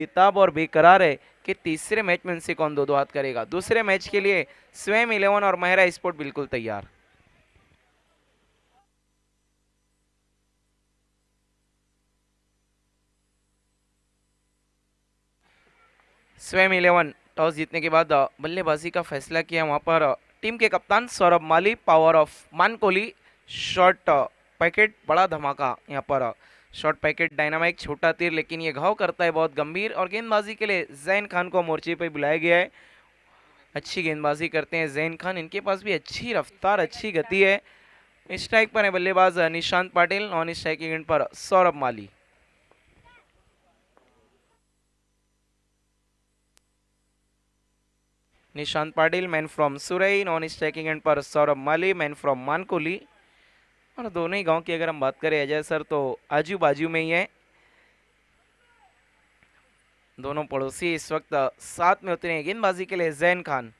किताब और बेकरार है कि तीसरे मैच में इनसे कौन दो दो हाथ करेगा। दूसरे मैच के लिए स्वयं 11 और महिरा स्पोर्ट बिल्कुल तैयार। स्वयं 11 टॉस जीतने के बाद बल्लेबाजी का फैसला किया। वहां पर टीम के कप्तान सौरभ माली, पावर ऑफ मान कोहली, शॉर्ट पैकेट, बड़ा धमाका यहाँ पर शॉर्ट पैकेट डायनामाइक, छोटा तीर, लेकिन ये घाव करता है बहुत गंभीर। और गेंदबाजी के लिए जैन खान को मोर्चे पर बुलाया गया है। अच्छी गेंदबाजी करते हैं जैन खान, इनके पास भी अच्छी रफ्तार, अच्छी गति है। स्ट्राइक पर है बल्लेबाज Nishant Patil, non striking end पर Saurabh Mali. Nishant Patil man from Surai, non striking end पर सौरभ माली मैन फ्रॉम मानकोली। और दोनों ही गांव की अगर हम बात करें अजय सर तो आजू बाजू में ही है। दोनों पड़ोसी इस वक्त साथ में उतरे हैं। गेंदबाजी के लिए जैन खान,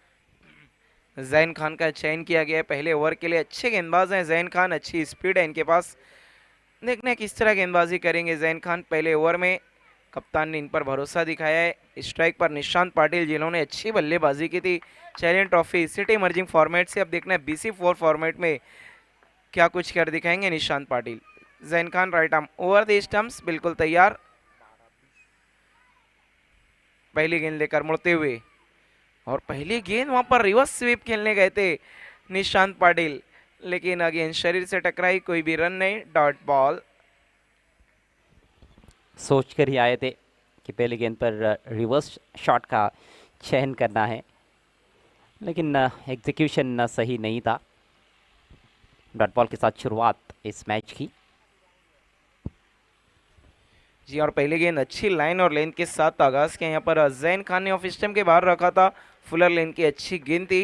जैन खान का चयन किया गया है पहले ओवर के लिए। अच्छे गेंदबाज हैं जैन खान, अच्छी स्पीड है इनके पास। देखते हैं किस तरह गेंदबाजी करेंगे जैन खान पहले ओवर में। कप्तान ने इन पर भरोसा दिखाया है। स्ट्राइक पर निशांत पाटिल जिन्होंने अच्छी बल्लेबाजी की थी challenge trophy city emerging format से। अब देखना है BC4 फॉर्मेट में क्या कुछ कर दिखाएंगे Nishant Patil. Zain Khan right arm over the stumps बिल्कुल तैयार। पहली गेंद लेकर मुड़ते हुए, और पहली गेंद वहां पर रिवर्स स्वीप खेलने गए थे निशांत पाटिल, लेकिन अगेन शरीर से टकराई, कोई भी रन नहीं, डॉट बॉल। सोच कर ही आए थे कि पहली गेंद पर रिवर्स शॉट का चयन करना है, लेकिन एग्जीक्यूशन सही नहीं था। डॉट बॉल के साथ शुरुआत इस मैच की। जी, और पहली गेंद अच्छी लाइन और लेंथ के साथ आगाज किया। यहाँ पर जैन खान ने ऑफ स्टंप के बाहर रखा था। फुलर लेंथ की अच्छी गेंद थी।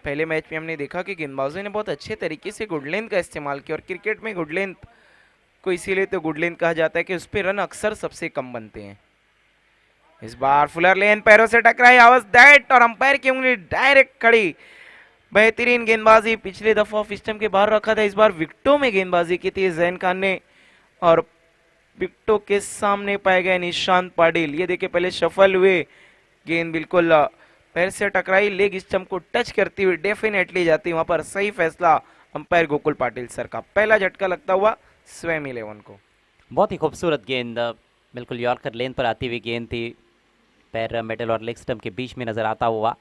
पहले मैच में हमने देखा कि गेंदबाजों ने बहुत अच्छे तरीके से गुड लेंथ का इस्तेमाल किया, और क्रिकेट में गुड लेंथ को इसीलिए तो गुड लेंथ कहा जाता है कि उस पर रन अक्सर सबसे कम बनते हैं। इस बार फुलर लेन पैरों से टकराई, हाउ दैट, और अंपायर की उंगली डायरेक्ट खड़ी। बेहतरीन गेंदबाजी, पिछले दफा ऑफ स्टंप के बाहर रखा था, इस बार विकेटों में गेंदबाजी की थी जैन खान ने, और विकेटों के सामने पाए गए निशांत पाटिल। ये देखिए पहले सफल हुए, गेंद बिल्कुल पैर से टकराई, लेग स्टंप को टच करती हुई डेफिनेटली जाती। वहां पर सही फैसला अंपायर गोकुल पाटिल सर का। पहला झटका लगता हुआ स्वयं 11 को। बहुत ही खूबसूरत गेंद, बिल्कुल यॉर्कर लेन पर आती हुई गेंद थी, पैर मेडल और लेग स्टंप के बीच में नजर आता हुआ,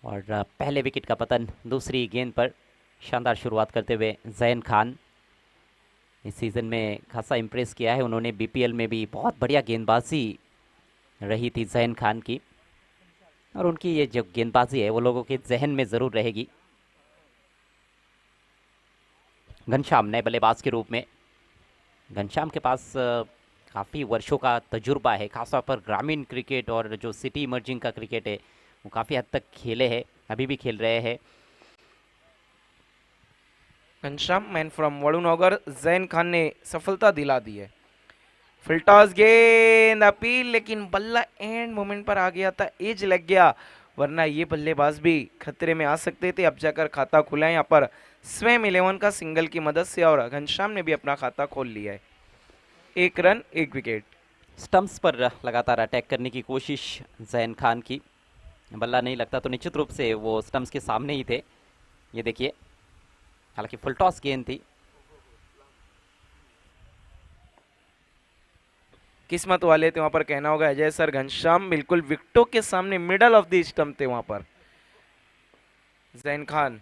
और पहले विकेट का पतन दूसरी गेंद पर। शानदार शुरुआत करते हुए जैन खान इस सीज़न में खासा इम्प्रेस किया है उन्होंने। BPL में भी बहुत बढ़िया गेंदबाजी रही थी जैन खान की, और उनकी ये जो गेंदबाजी है वो लोगों के जहन में ज़रूर रहेगी। घनश्याम नए बल्लेबाज के रूप में। घनश्याम के पास काफ़ी वर्षों का तजुर्बा है, खासतौर पर ग्रामीण क्रिकेट और जो सिटी इमर्जिंग का क्रिकेट है वो काफ़ी हद तक खेले हैं, अभी भी खेल रहे हैं। घनश्याम मैन फ्रॉम वडुनगर, जैन खान ने सफलता दिला दी है। फिल्टॉस गेंद अपील, लेकिन बल्ला एंड मोमेंट पर आ गया था, एज लग गया, वरना ये बल्लेबाज भी खतरे में आ सकते थे। अब जाकर खाता खुला है यहाँ पर स्वयं 11 का सिंगल की मदद से, और घनश्याम ने भी अपना खाता खोल लिया है। 1 रन 1 विकेट। स्टंप्स पर लगातार अटैक करने की कोशिश जैन खान की, बल्ला नहीं लगता तो निश्चित रूप से वो स्टंप्स के सामने ही थे। ये देखिए, हालांकि फुल टॉस गेंद थी। किस्मत वाले थे वहां पर, कहना होगा अजय सर। घनश्याम बिल्कुल विकेटों के सामने मिडल ऑफ द स्टंप थे वहां पर। जैन खान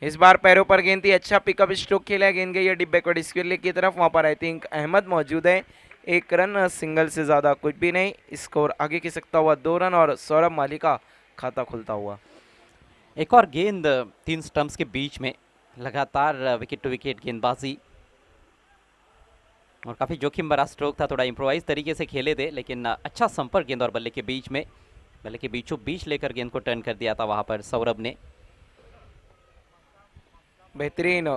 इस बार पैरों पर गेंद थी, अच्छा पिकअप स्ट्रोक खेला, गेंद गई है डीप बैकवर्ड स्क्वेयर की तरफ। वहां पर आई थिंक अहमद मौजूद है। 1 रन, सिंगल से ज्यादा कुछ भी नहीं। स्कोर आगे की सकता हुआ 2 रन, और सौरभ माली का खाता खुलता हुआ। एक और गेंद 3 स्टंप्स के बीच में, लगातार विकेट टू विकेट गेंदबाजी, और काफ़ी जोखिम भरा स्ट्रोक था, थोड़ा इम्प्रोवाइज तरीके से खेले थे, लेकिन अच्छा संपर्क गेंद और बल्ले के बीच में, बल्ले के बीचों बीच लेकर गेंद को टर्न कर दिया था वहां पर सौरभ ने। बेहतरीन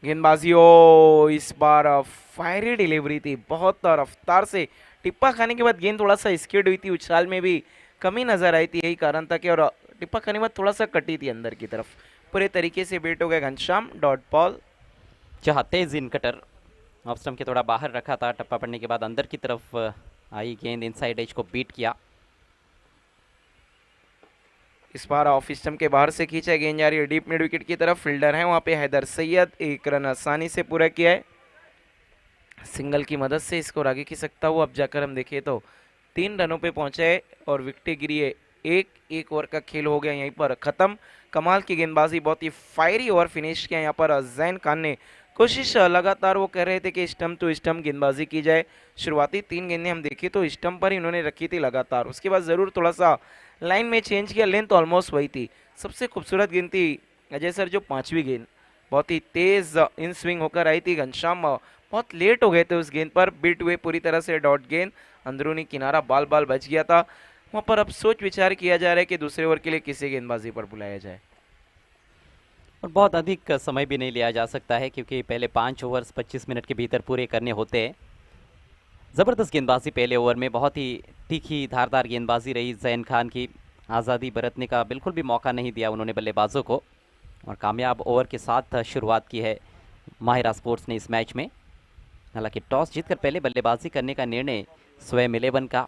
गेंदबाजी हो, इस बार फायरी डिलीवरी थी, बहुत रफ्तार से टिप्पा खाने के बाद गेंद थोड़ा सा स्किड हुई थी, उछाल में भी कमी नजर आई थी, यही कारण था कि, और टिप्पा खाने के बाद थोड़ा सा कटी थी अंदर की तरफ। पूरे तरीके से बेट हो गए घनश्याम, डॉट बॉल। जहाँ तेज इन कटर ऑफ स्टंप के थोड़ा बाहर रखा था, टप्पा पड़ने के बाद अंदर की तरफ आई गेंद इनसाइड एज को बीट किया। इस बार ऑफ स्टंप के बाहर से खींचा, गेंद जा रही है डीप मिड विकेट की तरफ। फील्डर है वहां पे हैदर सैयद, एक रन आसानी से पूरा किया है। सिंगल की मदद से स्कोर आगे खींच सकता हुआ। अब जाकर हम देखें तो 3 रनों पे पहुंचा है और विकेटें गिरी है। एक ओवर का खेल हो गया यहीं पर खत्म। कमाल की गेंदबाजी, बहुत ही फायरी ओवर फिनिश किया यहाँ पर जैन खान ने। कोशिश लगातार वो कर रहे थे कि स्टंप टू स्टंप गेंदबाजी की जाए। शुरुआती 3 गेंदें हम देखें तो स्टंप पर ही इन्होंने रखी थी लगातार। उसके बाद ज़रूर थोड़ा सा लाइन में चेंज किया, लेंथ ऑलमोस्ट वही थी। सबसे खूबसूरत गेंद थी अजय सर जो 5वीं गेंद, बहुत ही तेज इन स्विंग होकर आई थी। घनश्याम बहुत लेट हो गए थे उस गेंद पर, बीट हुए पूरी तरह से डॉट गेंद, अंदरूनी किनारा बाल बाल बच गया था वहां पर। अब सोच विचार किया जा रहा है कि दूसरे ओवर के लिए किसी गेंदबाजी पर बुलाया जाए। और बहुत अधिक समय भी नहीं लिया जा सकता है क्योंकि पहले 5 ओवर्स 25 मिनट के भीतर पूरे करने होते हैं। ज़बरदस्त गेंदबाजी पहले ओवर में, बहुत ही तीखी धारदार गेंदबाजी रही जैन खान की। आज़ादी बरतने का बिल्कुल भी मौका नहीं दिया उन्होंने बल्लेबाजों को और कामयाब ओवर के साथ शुरुआत की है माहिरा स्पोर्ट्स ने इस मैच में। हालांकि टॉस जीतकर पहले बल्लेबाजी करने का निर्णय स्वयं 11 का,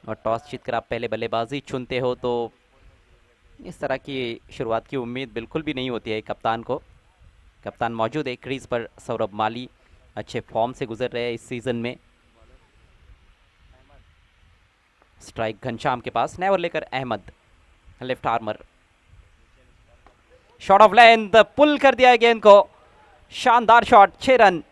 और टॉस जीतकर आप पहले बल्लेबाजी चुनते हो तो इस तरह की शुरुआत की उम्मीद बिल्कुल भी नहीं होती है कप्तान को। कप्तान मौजूद है क्रीज पर, सौरभ माली अच्छे फॉर्म से गुजर रहे हैं इस सीज़न में। स्ट्राइक घनश्याम के पास, नया ओवर लेकर Ahmed, left armer, short of length, pull कर दिया है गेंद को, शानदार शॉट, 6 रन।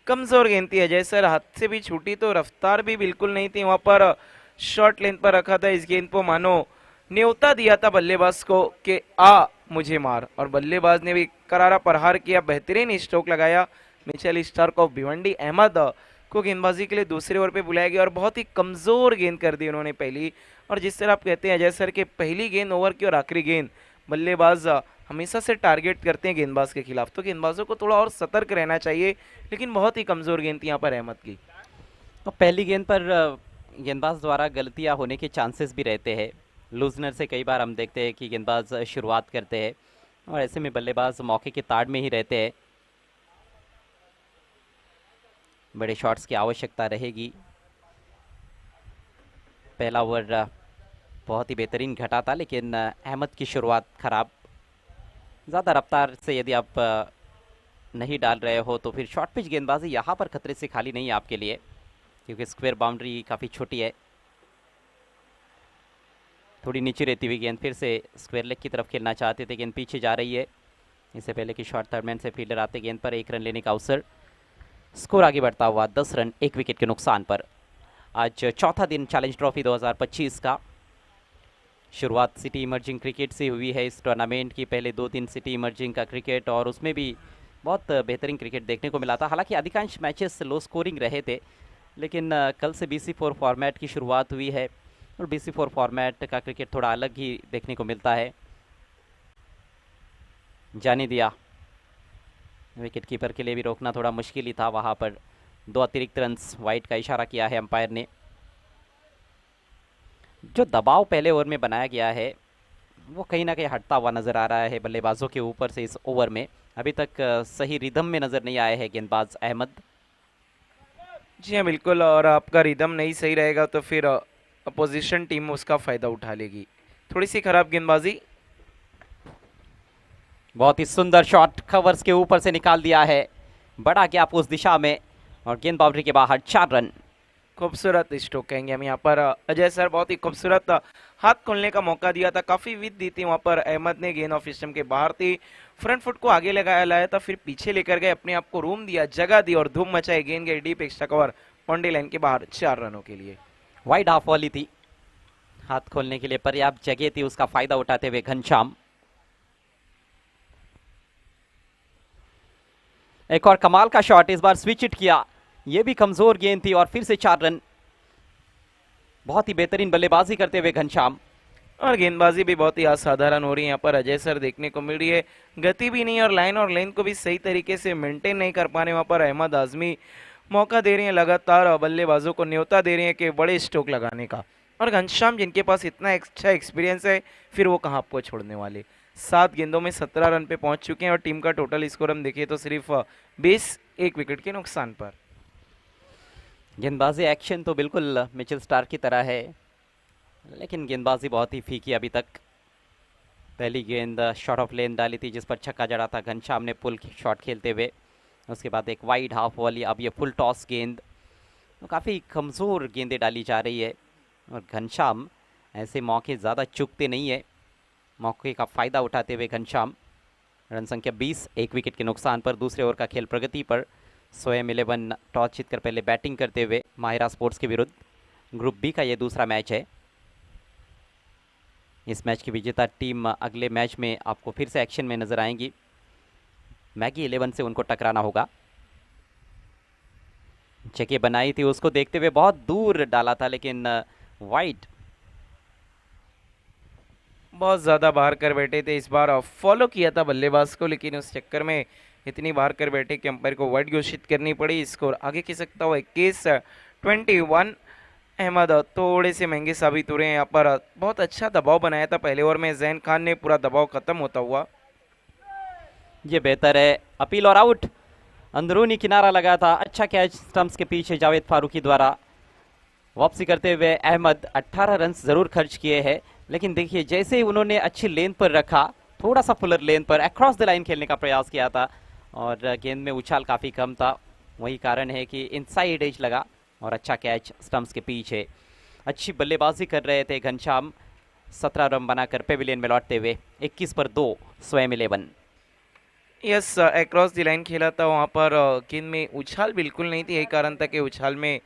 कमजोर गेंद थी अजय सर, हाथ से भी छूटी तो रफ्तार भी बिल्कुल नहीं थी वहां पर। शॉर्ट लेंथ पर रखा था इस गेंद को, मानो न्योता दिया था बल्लेबाज को कि आ मुझे मार, और बल्लेबाज ने भी करारा प्रहार किया, बेहतरीन स्ट्रोक लगाया। मिचेल स्टार्क और भिवंडी अहमद को गेंदबाजी के लिए दूसरे ओवर पे बुलाया गया और बहुत ही कमजोर गेंद कर दी उन्होंने पहली। और जिस तरह आप कहते हैं अजय सर के पहली गेंद ओवर की और आखिरी गेंद, बल्लेबाज हमेशा से टारगेट करते हैं गेंदबाज के खिलाफ, तो गेंदबाजों को थोड़ा और सतर्क रहना चाहिए। लेकिन बहुत ही कमजोर गेंद थी यहाँ पर अहमद की। तो पहली गेंद पर गेंदबाज द्वारा गलतियां होने के चांसेस भी रहते हैं। लूजनर से कई बार हम देखते हैं कि गेंदबाज शुरुआत करते हैं और ऐसे में बल्लेबाज मौके की ताड़ में ही रहते हैं। बड़े शॉट्स की आवश्यकता रहेगी। पहला ओवर बहुत ही बेहतरीन घटा था लेकिन अहमद की शुरुआत खराब। ज़्यादा रफ्तार से यदि आप नहीं डाल रहे हो तो फिर शॉर्ट पिच गेंदबाजी यहाँ पर खतरे से खाली नहीं है आपके लिए, क्योंकि स्क्वायर बाउंड्री काफ़ी छोटी है। थोड़ी नीचे रहती हुई गेंद, फिर से स्क्वायर लेग की तरफ खेलना चाहते थे, गेंद पीछे जा रही है। इससे पहले कि शॉर्ट थर्ड मैन से फील्डर आते गेंद पर 1 रन लेने का अवसर। स्कोर आगे बढ़ता हुआ 10 रन 1 विकेट के नुकसान पर। आज चौथा दिन चैलेंज ट्रॉफी 2025 का। शुरुआत सिटी इमर्जिंग क्रिकेट से हुई है इस टूर्नामेंट की। पहले 2 दिन सिटी इमर्जिंग का क्रिकेट और उसमें भी बहुत बेहतरीन क्रिकेट देखने को मिला था। हालांकि अधिकांश मैचेस लो स्कोरिंग रहे थे, लेकिन कल से BC4 फॉर्मेट की शुरुआत हुई है और BC4 फॉर्मेट का क्रिकेट थोड़ा अलग ही देखने को मिलता है। जाने दिया, विकेट कीपर के लिए भी रोकना थोड़ा मुश्किल ही था वहाँ पर। 2 अतिरिक्त रन्स, वाइड का इशारा किया है अंपायर ने। जो दबाव पहले ओवर में बनाया गया है वो कहीं ना कहीं हटता हुआ नज़र आ रहा है बल्लेबाजों के ऊपर से इस ओवर में। अभी तक सही रिदम में नज़र नहीं आए हैं गेंदबाज अहमद। जी हाँ बिल्कुल, और आपका रिदम नहीं सही रहेगा तो फिर अपोजिशन टीम उसका फ़ायदा उठा लेगी। थोड़ी सी खराब गेंदबाजी। बहुत ही सुंदर शॉट, कवर्स के ऊपर से निकाल दिया है, बड़ा गैप उस दिशा में और गेंद बाउंड्री के बाहर। 4 रन। खूबसूरत स्ट्रोक कहेंगे हम यहाँ पर। अजय सर बहुत ही खूबसूरत हाथ खोलने का मौका दिया था, काफी विद दी थी वहां पर अहमद ने। गेंद ऑफ स्टंप के बाहर थी, फ्रंट फुट को आगे लगाया लाया था, फिर पीछे लेकर गए, अपने आप को रूम दिया, जगह दी और धूम मचाई। गेंद गई deep, extra cover boundary line के बाहर 4 रनों के लिए। वाइड हाफ वाली थी, हाथ खोलने के लिए पर्याप्त जगह थी, उसका फायदा उठाते हुए घनश्याम। एक और कमाल का शॉट, इस बार स्विच इट किया, ये भी कमजोर गेंद थी और फिर से 4 रन। बहुत ही बेहतरीन बल्लेबाजी करते हुए घनश्याम। और गेंदबाजी भी बहुत ही असाधारण हो रही है यहाँ पर अजय सर, देखने को मिल रही है। गति भी नहीं और लाइन और लेंथ को भी सही तरीके से मेंटेन नहीं कर पाने वहां पर अहमद आजमी मौका दे रहे हैं, लगातार बल्लेबाजों को न्योता दे रहे हैं कि बड़े स्ट्रोक लगाने का। और घनश्याम जिनके पास इतना अच्छा एक्सपीरियंस है, फिर वो कहाँ आपको छोड़ने वाले। 7 गेंदों में 17 रन पे पहुंच चुके हैं और टीम का टोटल स्कोर हम देखें तो सिर्फ 20, 1 विकेट के नुकसान पर। गेंदबाजी एक्शन तो बिल्कुल मिचेल स्टार्क की तरह है, लेकिन गेंदबाजी बहुत ही फीकी अभी तक। पहली गेंद शॉर्ट ऑफ लेन डाली थी जिस पर छक्का जड़ा था घनश्याम ने पुल शॉट खेलते हुए। उसके बाद एक वाइड हाफ वाली, अब ये फुल टॉस गेंद। तो काफ़ी कमज़ोर गेंदें डाली जा रही है और घनश्याम ऐसे मौके ज़्यादा चूकते नहीं है। मौके का फ़ायदा उठाते हुए घनश्याम, रन संख्या 20, एक विकेट के नुकसान पर। दूसरे ओवर का खेल प्रगति पर। स्वयं 11 टॉस जीतकर पहले बैटिंग करते हुए माहिरा स्पोर्ट्स के विरुद्ध। ग्रुप बी का ये दूसरा मैच है। इस मैच की विजेता टीम अगले मैच में आपको फिर से एक्शन में नजर आएंगी। मैगी 11 से उनको टकराना होगा। जगह बनाई थी उसको देखते हुए बहुत दूर डाला था, लेकिन वाइड। बहुत ज़्यादा बाहर कर बैठे थे, इस बार फॉलो किया था बल्लेबाज को, लेकिन उस चक्कर में इतनी बाहर कर बैठे कि अंपायर को वाइड घोषित करनी पड़ी। स्कोर आगे खिसकता सकता हुआ 21-21। अहमद थोड़े से महंगे साबित हो रहे हैं यहाँ पर। बहुत अच्छा दबाव बनाया था पहले ओवर में जैन खान ने, पूरा दबाव खत्म होता हुआ। ये बेहतर है, अपील और आउट। अंदरूनी किनारा लगा था, अच्छा कैच स्टंप्स के पीछे जावेद फारूकी द्वारा। वापसी करते हुए अहमद 18 रन जरूर खर्च किए हैं, लेकिन देखिए जैसे ही उन्होंने अच्छी लेन पर रखा, थोड़ा सा फुलर लेन पर अक्रॉस द लाइन खेलने का प्रयास किया था और गेंद में उछाल काफ़ी कम था। वही कारण है कि इनसाइड एज लगा और अच्छा कैच स्टंप्स के पीछे। अच्छी बल्लेबाजी कर रहे थे घनश्याम, 17 रन बनाकर पेविलियन में लौटते हुए 21 पर 2 स्वयं 11। यस, अक्रॉस द लाइन खेला था वहाँ पर। गेंद में उछाल बिल्कुल नहीं थी, यही कारण था कि उछाल में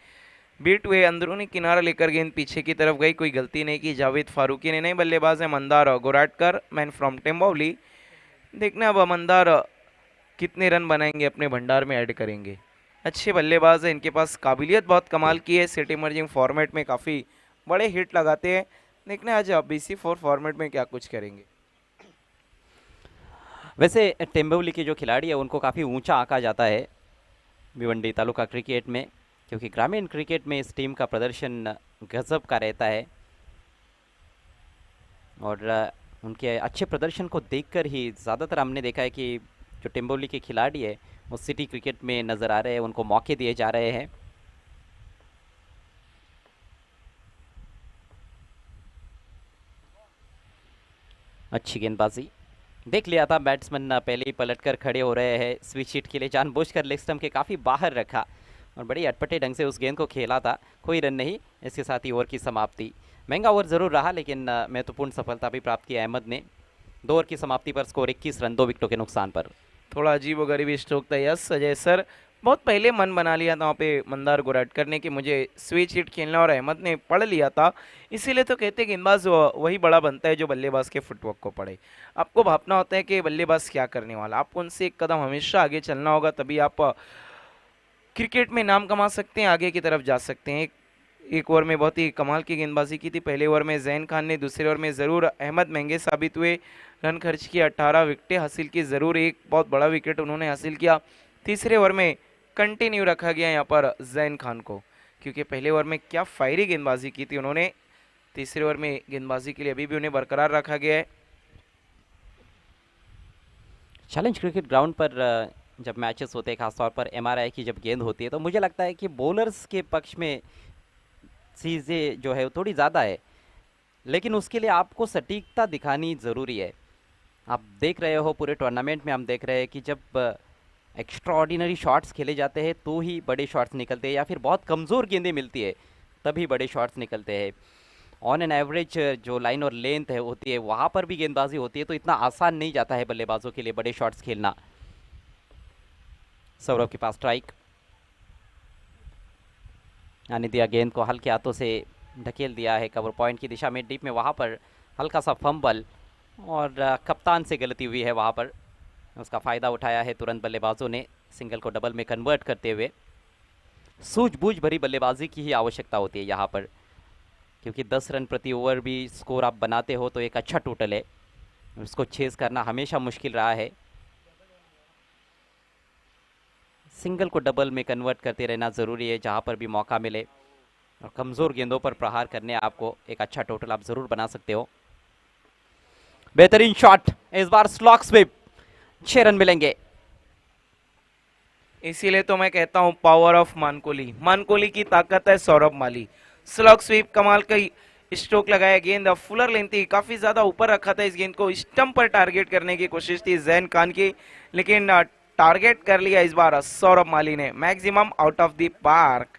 बीट हुए। अंदरूनी किनारा लेकर गेंद पीछे की तरफ गई, कोई गलती नहीं की जावेद फारूकी ने। नए बल्लेबाज है मंदार गोराटकर, मैन फ्रॉम टेम्बावली। देखना अब मंदार कितने रन बनाएंगे, अपने भंडार में ऐड करेंगे। अच्छे बल्लेबाज है, इनके पास काबिलियत बहुत कमाल की है। सेट इमर्जिंग फॉर्मेट में काफ़ी बड़े हिट लगाते हैं। देखना आज BC4 फॉर्मेट में क्या कुछ करेंगे। वैसे टेम्बोली के जो खिलाड़ी है उनको काफ़ी ऊंचा आंका जाता है भिवंडी तालुका क्रिकेट में, क्योंकि ग्रामीण क्रिकेट में इस टीम का प्रदर्शन गजब का रहता है और उनके अच्छे प्रदर्शन को देखकर ही ज़्यादातर हमने देखा है कि जो टेम्बोली के खिलाड़ी है वो सिटी क्रिकेट में नज़र आ रहे हैं, उनको मौके दिए जा रहे हैं। अच्छी गेंदबाजी, देख लिया था बैट्समैन पहले ही पलटकर खड़े हो रहे हैं। स्विच हिट के लिए जानबूझकर लेग स्टंप के काफ़ी बाहर रखा और बड़ी अटपटे ढंग से उस गेंद को खेला था। कोई रन नहीं, इसके साथ ही ओवर की समाप्ति। महंगा ओवर ज़रूर रहा, लेकिन महत्वपूर्ण सफलता भी प्राप्त की अहमद ने। 2 ओवर की समाप्ति पर स्कोर 21 रन 2 विकेटों के नुकसान पर। थोड़ा अजीब व गरीब स्ट्रोक था। यस अजय सर, बहुत पहले मन बना लिया था वहाँ पे मंदार गोराटकर ने कि मुझे स्विच हिट खेलना, और अहमद ने पढ़ लिया था। इसीलिए तो कहते हैं गेंदबाज वही बड़ा बनता है जो बल्लेबाज के फुटवर्क को पढ़े। आपको भापना होता है कि बल्लेबाज क्या करने वाला, आपको उनसे एक कदम हमेशा आगे चलना होगा, तभी आप क्रिकेट में नाम कमा सकते हैं, आगे की तरफ जा सकते हैं। एक ओवर में बहुत ही कमाल की गेंदबाजी की थी पहले ओवर में जैन खान ने, दूसरे ओवर में ज़रूर अहमद महंगे साबित हुए। रन खर्च किए, 18 विकेटें हासिल की, ज़रूर एक बहुत बड़ा विकेट उन्होंने हासिल किया। तीसरे ओवर में कंटिन्यू रखा गया यहाँ पर जैन खान को, क्योंकि पहले ओवर में क्या फायरी गेंदबाजी की थी उन्होंने। तीसरे ओवर में गेंदबाजी के लिए अभी भी उन्हें बरकरार रखा गया है। चैलेंज क्रिकेट ग्राउंड पर जब मैचेस होते हैं, खासतौर पर MRI की जब गेंद होती है, तो मुझे लगता है कि बॉलर्स के पक्ष में चीज़ें जो है वो थोड़ी ज़्यादा है, लेकिन उसके लिए आपको सटीकता दिखानी ज़रूरी है। आप देख रहे हो पूरे टूर्नामेंट में हम देख रहे हैं कि जब एक्स्ट्राऑर्डिनरी शॉट्स खेले जाते हैं तो ही बड़े शॉट्स निकलते हैं, या फिर बहुत कमज़ोर गेंदें मिलती है तभी बड़े शॉट्स निकलते हैं। ऑन एन एवरेज जो लाइन और लेंथ है होती है वहाँ पर भी गेंदबाजी होती है, तो इतना आसान नहीं जाता है बल्लेबाजों के लिए बड़े शॉट्स खेलना। सौरभ के पास स्ट्राइक, आने दिया गेंद को, हल्के हाथों से ढकेल दिया है कवर पॉइंट की दिशा में, डीप में। वहाँ पर हल्का सा फंबल और कप्तान से गलती हुई है, वहाँ पर उसका फ़ायदा उठाया है तुरंत बल्लेबाजों ने, सिंगल को डबल में कन्वर्ट करते हुए। सूझबूझ भरी बल्लेबाजी की ही आवश्यकता होती है यहाँ पर, क्योंकि 10 रन प्रति ओवर भी स्कोर आप बनाते हो तो एक अच्छा टोटल है, उसको चेज़ करना हमेशा मुश्किल रहा है। सिंगल को डबल में कन्वर्ट करते रहना ज़रूरी है जहाँ पर भी मौका मिले, और कमज़ोर गेंदों पर प्रहार करने आपको एक अच्छा टोटल आप ज़रूर बना सकते हो। बेहतरीन शॉट, इस बार स्लॉक स्विप, 6 रन मिलेंगे। इसीलिए तो मैं कहता हूं पावर ऑफ मानकोली, मानकोली की ताकत है सौरभ माली। स्लॉग स्वीप कमाल का स्ट्रोक लगाया, गेंद फुलर लेंथ थी, काफी ज्यादा ऊपर रखा था इस गेंद को, स्टंप पर टारगेट करने की कोशिश थी जैन खान की, लेकिन टारगेट कर लिया इस बार सौरभ माली ने, maximum out of the park.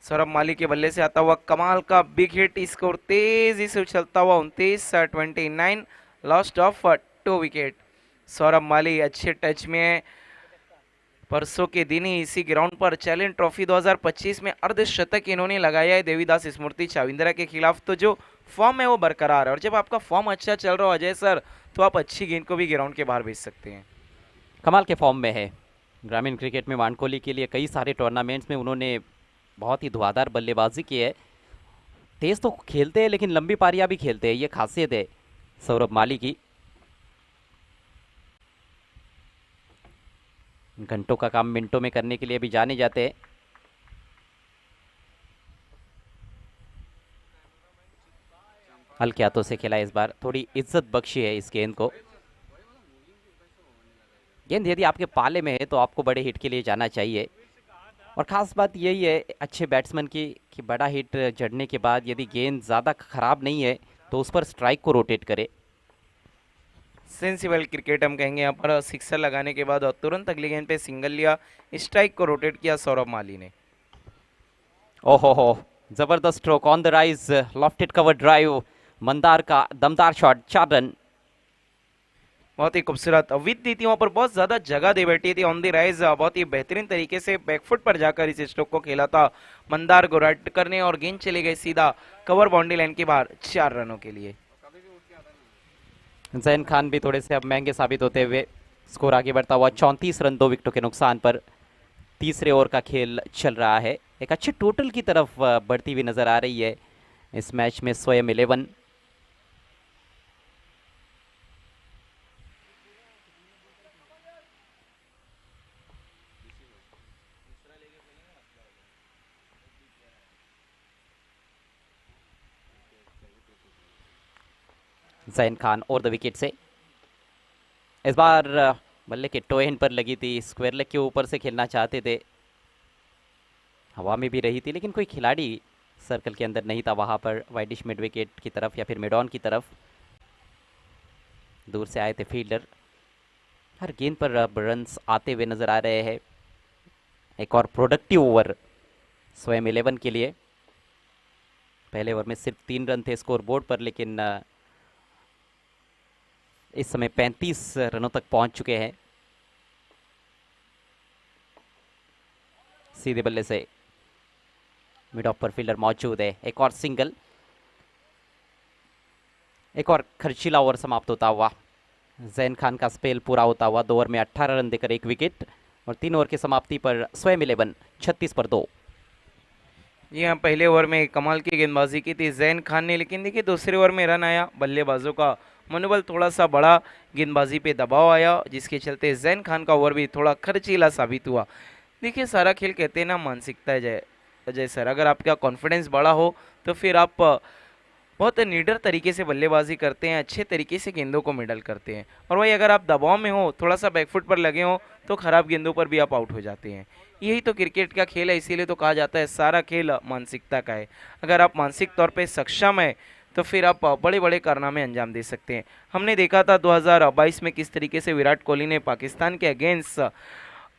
Saurabh Mali के बल्ले से आता हुआ कमाल का बिग हिट, स्कोर तेजी से उछलता हुआ 29-29, लॉस्ट ऑफ 2 विकेट। सौरभ माली अच्छे टच में है। परसों के दिन ही इसी ग्राउंड पर चैलेंज ट्रॉफी 2025 में अर्धशतक इन्होंने लगाया है देवीदास स्मृति चाविंद्रा के खिलाफ। तो जो फॉर्म है वो बरकरार है, और जब आपका फॉर्म अच्छा चल रहा हो अजय सर, तो आप अच्छी गेंद को भी ग्राउंड के बाहर भेज सकते हैं। कमाल के फॉर्म में है ग्रामीण क्रिकेट में। वानकोली के लिए कई सारे टूर्नामेंट्स में उन्होंने बहुत ही धुआंधार बल्लेबाजी की है। तेज तो खेलते हैं लेकिन लंबी पारियां भी खेलते हैं, ये खासियत है सौरभ माली की। घंटों का काम मिनटों में करने के लिए भी जाने जाते हैं। हल्के हाथों से खेला इस बार, थोड़ी इज्जत बख्शी है इस गेंद को। गेंद यदि आपके पाले में है तो आपको बड़े हिट के लिए जाना चाहिए, और ख़ास बात यही है अच्छे बैट्समैन की कि बड़ा हिट जड़ने के बाद यदि गेंद ज़्यादा ख़राब नहीं है तो उस पर स्ट्राइक को रोटेट करे। सेंसिबल क्रिकेट हम कहेंगे यहाँ पर, सिक्सर लगाने के बाद और तुरंत अगली गेंद पे सिंगल लिया, स्ट्राइक को रोटेट किया सौरभ माली ने। ओहो हो, ज़बरदस्त stroke on the rise, lofted cover drive, Mandar का दमदार शॉट, 4 रन। बहुत ही खूबसूरत विद दी थी वहां पर, बहुत ज्यादा जगह दे बैठी थी ऑन द राइज, बहुत ही बेहतरीन तरीके से बैकफुट पर जाकर इस स्ट्रोक को खेला था मंदार को रट करने, और गेंद चली गई सीधा कवर बाउंड्री लाइन के बाहर 4 रनों के लिए। जैन खान भी थोड़े से अब महंगे साबित होते हुए, स्कोर आगे बढ़ता हुआ 34 रन 2 विकेटों के नुकसान पर। तीसरे ओवर का खेल चल रहा है, एक अच्छे टोटल की तरफ बढ़ती हुई नजर आ रही है इस मैच में स्वयं 11। जैन खान और द विकेट से इस बार बल्ले के टो एंड पर लगी थी, स्क्वायर लेग के ऊपर से खेलना चाहते थे, हवा में भी रही थी लेकिन कोई खिलाड़ी सर्कल के अंदर नहीं था वहां पर, वाइडिश मिड विकेट की तरफ या फिर मिड ऑन की तरफ दूर से आए थे फील्डर। हर गेंद पर अब रन्स आते हुए नजर आ रहे हैं। एक और प्रोडक्टिव ओवर स्वयं 11 के लिए। पहले ओवर में सिर्फ 3 रन थे स्कोर बोर्ड पर, लेकिन इस समय 35 रनों तक पहुंच चुके हैं। सीधे बल्ले से मिड ऑफ पर फील्डर मौजूद है, एक और सिंगल, एक और खर्चीला ओवर समाप्त होता हुआ। जैन खान का स्पेल पूरा होता हुआ 2 ओवर में 18 रन देकर 1 विकेट, और 3 ओवर की समाप्ति पर स्वयं 11 36 पर 2। जी हाँ, पहले ओवर में कमाल की गेंदबाजी की थी जैन खान ने, लेकिन देखिए दूसरे ओवर में रन आया, बल्लेबाजों का मनोबल थोड़ा सा बड़ा, गेंदबाजी पे दबाव आया, जिसके चलते जैन खान का ओवर भी थोड़ा खर्चीला साबित हुआ। देखिए सारा खेल कहते हैं ना मानसिकता है जय अजय सर, अगर आपका कॉन्फिडेंस बड़ा हो तो फिर आप बहुत निडर तरीके से बल्लेबाजी करते हैं, अच्छे तरीके से गेंदों को मिडल करते हैं, और वही अगर आप दबाव में हो, थोड़ा सा बैकफुट पर लगे हो, तो खराब गेंदों पर भी आप आउट हो जाते हैं। यही तो क्रिकेट का खेल है, इसीलिए तो कहा जाता है सारा खेल मानसिकता का है। अगर आप मानसिक तौर पे सक्षम है तो फिर आप बड़े बड़े कारनामे अंजाम दे सकते हैं। हमने देखा था 2022 में किस तरीके से विराट कोहली ने पाकिस्तान के अगेंस्ट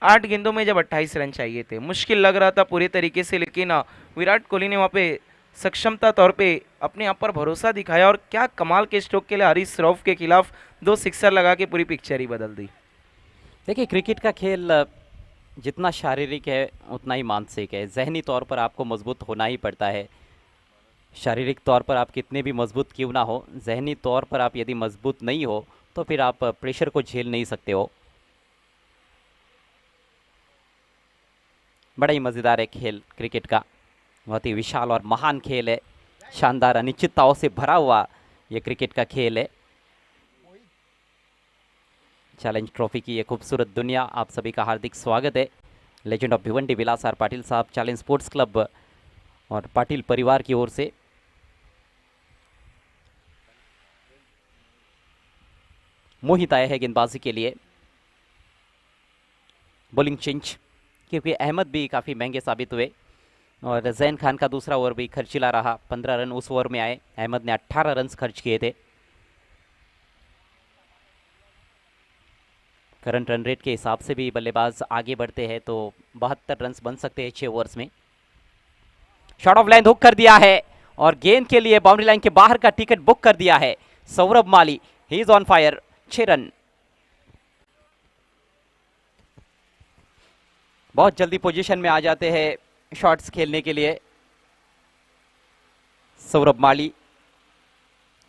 8 गेंदों में जब 28 रन चाहिए थे, मुश्किल लग रहा था पूरे तरीके से, लेकिन विराट कोहली ने वहाँ पे सक्षमता तौर पे अपने आप पर भरोसा दिखाया, और क्या कमाल के स्ट्रोक के लिए हरीश रऊफ के खिलाफ 2 सिक्सर लगा के पूरी पिक्चर ही बदल दी। देखिए क्रिकेट का खेल जितना शारीरिक है उतना ही मानसिक है। जहनी तौर पर आपको मजबूत होना ही पड़ता है। शारीरिक तौर पर आप कितने भी मजबूत क्यों ना हो, जहनी तौर पर आप यदि मजबूत नहीं हो तो फिर आप प्रेशर को झेल नहीं सकते हो। बड़ा ही मज़ेदार है खेल क्रिकेट का, बहुत ही विशाल और महान खेल है, शानदार अनिश्चितताओं से भरा हुआ ये क्रिकेट का खेल है। चैलेंज ट्रॉफी की ये खूबसूरत दुनिया, आप सभी का हार्दिक स्वागत है। Legend of Bhiwandi Vilas R Patil साहब, चैलेंज स्पोर्ट्स क्लब और पाटिल परिवार की ओर से मोहित आए हैं गेंदबाजी के लिए। बॉलिंग चेंज, क्योंकि अहमद भी काफ़ी महंगे साबित हुए और जैन खान का दूसरा ओवर भी खर्चीला रहा। 15 रन उस ओवर में आए, अहमद ने 18 रन खर्च किए थे। करंट रन रेट के हिसाब से भी बल्लेबाज आगे बढ़ते हैं तो 72 रन बन सकते हैं 6 ओवर्स में। शॉट ऑफ लाइन हुक कर दिया है और गेंद के लिए बाउंड्री लाइन के बाहर का टिकट बुक कर दिया है Saurabh Mali. He is on fire. 6 run. बहुत जल्दी पोजीशन में आ जाते हैं शॉट्स खेलने के लिए सौरभ माली,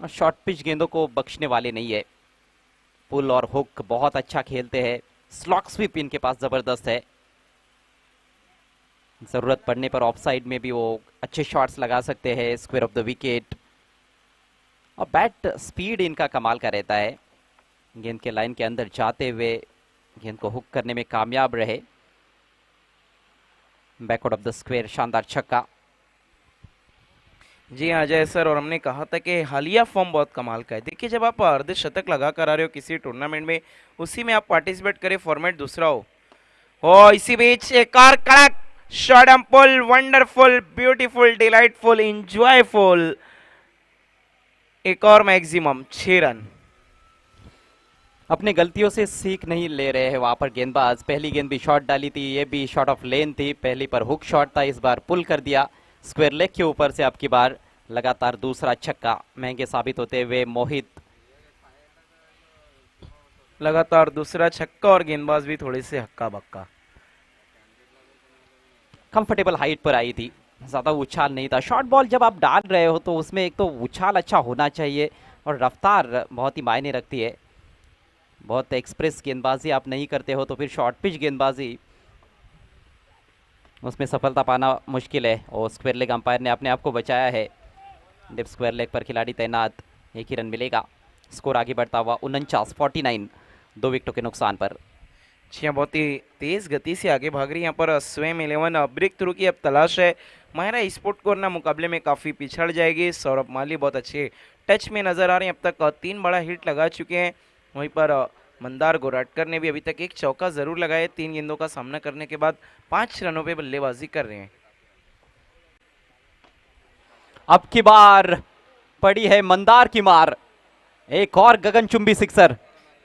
और शॉर्ट पिच गेंदों को बख्शने वाले नहीं है। पुल और हुक बहुत अच्छा खेलते हैं। स्लॉक स्वीप इनके पास जबरदस्त है। जरूरत पड़ने पर ऑफ साइड में भी वो अच्छे शॉट्स लगा सकते हैं, स्क्वायर ऑफ द विकेट। और बैट स्पीड इनका कमाल का रहता है। गेंद के लाइन के अंदर जाते हुए गेंद को हुक करने में कामयाब रहे। बैकवर्ड ऑफ द स्क्वायर, शानदार छक्का। जी हाँ अजय सर, और हमने कहा था कि हालिया फॉर्म बहुत कमाल का है। देखिए जब आप अर्धशतक लगा कर आ रहे हो किसी टूर्नामेंट में, उसी में आप पार्टिसिपेट करें, फॉर्मेट दूसरा हो, और इसी बीच एक और कड़क shot and pull, wonderful, beautiful, delightful, enjoyful, एक और मैक्सिमम 6 रन। अपने गलतियों से सीख नहीं ले रहे हैं वहां पर गेंदबाज। पहली गेंद भी शॉट डाली थी, ये भी शॉट ऑफ लेन थी। पहली पर हुक शॉट था, इस बार पुल कर दिया स्क्वायर लेग के ऊपर से। अब की बार लगातार दूसरा छक्का, महंगे साबित होते हुए मोहित। लगातार दूसरा छक्का और गेंदबाज भी थोड़े से हक्का बक्का। कंफर्टेबल हाइट पर आई थी, ज्यादा उछाल नहीं था। शॉर्ट बॉल जब आप डाल रहे हो तो उसमें एक तो उछाल अच्छा होना चाहिए और रफ्तार बहुत ही मायने रखती है। बहुत एक्सप्रेस गेंदबाजी आप नहीं करते हो तो फिर शॉर्ट पिच गेंदबाजी उसमें सफलता पाना मुश्किल है। और स्क्वायर लेग अंपायर ने अपने आप को बचाया है। डिप स्क्वायर लेग पर खिलाड़ी तैनात, एक ही रन मिलेगा। स्कोर आगे बढ़ता हुआ 49-49, 2 विकेटों के नुकसान पर। जी हाँ, बहुत ही तेज गति से आगे भाग रही है यहाँ पर स्वयं 11। ब्रेक थ्रू की अब तलाश है। माहिरा स्पोर्ट कोर्नर मुकाबले में काफ़ी पिछड़ जाएगी। सौरभ माली बहुत अच्छे टच में नजर आ रहे हैं। अब तक 3 बड़ा हिट लगा चुके हैं। वहीं पर मंदार गोराटकर ने भी अभी तक एक चौका जरूर लगाया। 3 गेंदों का सामना करने के बाद 5 रनों पे बल्लेबाजी कर रहे हैं। अब की बार पड़ी है मंदार की मार, एक और गगनचुंबी सिक्सर।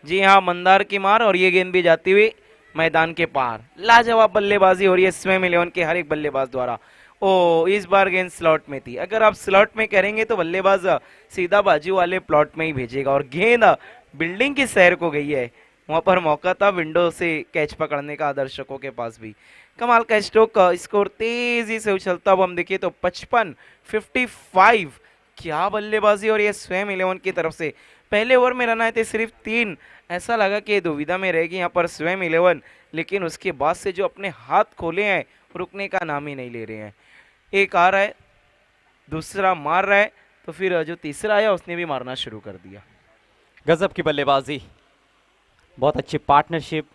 जी हाँ, मंदार की मार, और ये गेंद भी जाती हुई मैदान के पार। लाजवाब बल्लेबाजी हो रही है स्वयं 11 के हर एक बल्लेबाज द्वारा। ओ, इस बार गेंद स्लॉट में थी। अगर आप स्लॉट में करेंगे तो बल्लेबाज सीधा बाजू वाले प्लॉट में ही भेजेगा, और गेंद बिल्डिंग की सैर को गई है। वहां पर मौका था विंडो से कैच पकड़ने का दर्शकों के पास भी। कमाल का स्ट्रोक। स्कोर तेजी से उछलता हुआ हम देखिए तो 55 क्या बल्लेबाजी, और ये स्वयं 11 की तरफ से। पहले ओवर में रन आए थे सिर्फ 3। ऐसा लगा कि दुविधा में रहेगी यहाँ पर स्वयं 11, लेकिन उसके बाद से जो अपने हाथ खोले हैं रुकने का नाम ही नहीं ले रहे हैं। एक आ रहा है, दूसरा मार रहा है, तो फिर जो तीसरा आया उसने भी मारना शुरू कर दिया। गजब की बल्लेबाजी, बहुत अच्छी पार्टनरशिप,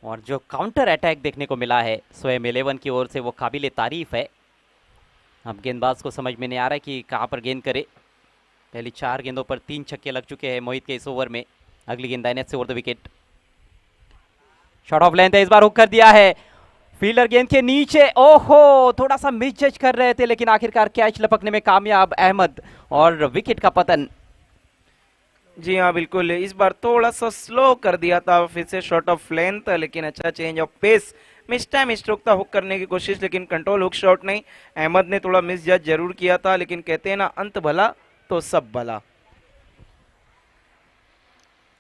और जो काउंटर अटैक देखने को मिला है स्वयं 11 की ओर से वो काबिल तारीफ है। अब गेंदबाज को समझ में नहीं आ रहा है कि कहाँ पर गेंद करे। पहली 4 गेंदों पर 3 छक्के लग चुके हैं मोहित के इस ओवर में। अगली गेंद दाहिने से over the wicket. Shot of length है, इस बार हुक कर दिया है। फील्डर गेंद के नीचे, ओहो, थोड़ा सा मिस जज कर रहे थे लेकिन आखिरकार कैच लपकने में कामयाब अहमद, और विकेट का पतन। जी हाँ बिल्कुल, इस बार थोड़ा सा स्लो कर दिया था फिर से शॉट ऑफ लेंथ, लेकिन अच्छा change of pace. Miss time stroke था, हुक करने की कोशिश, लेकिन कंट्रोल हुक शॉट नहीं। अहमद ने थोड़ा मिस जज जरूर किया था, लेकिन कहते हैं ना, अंत भला तो सब भला।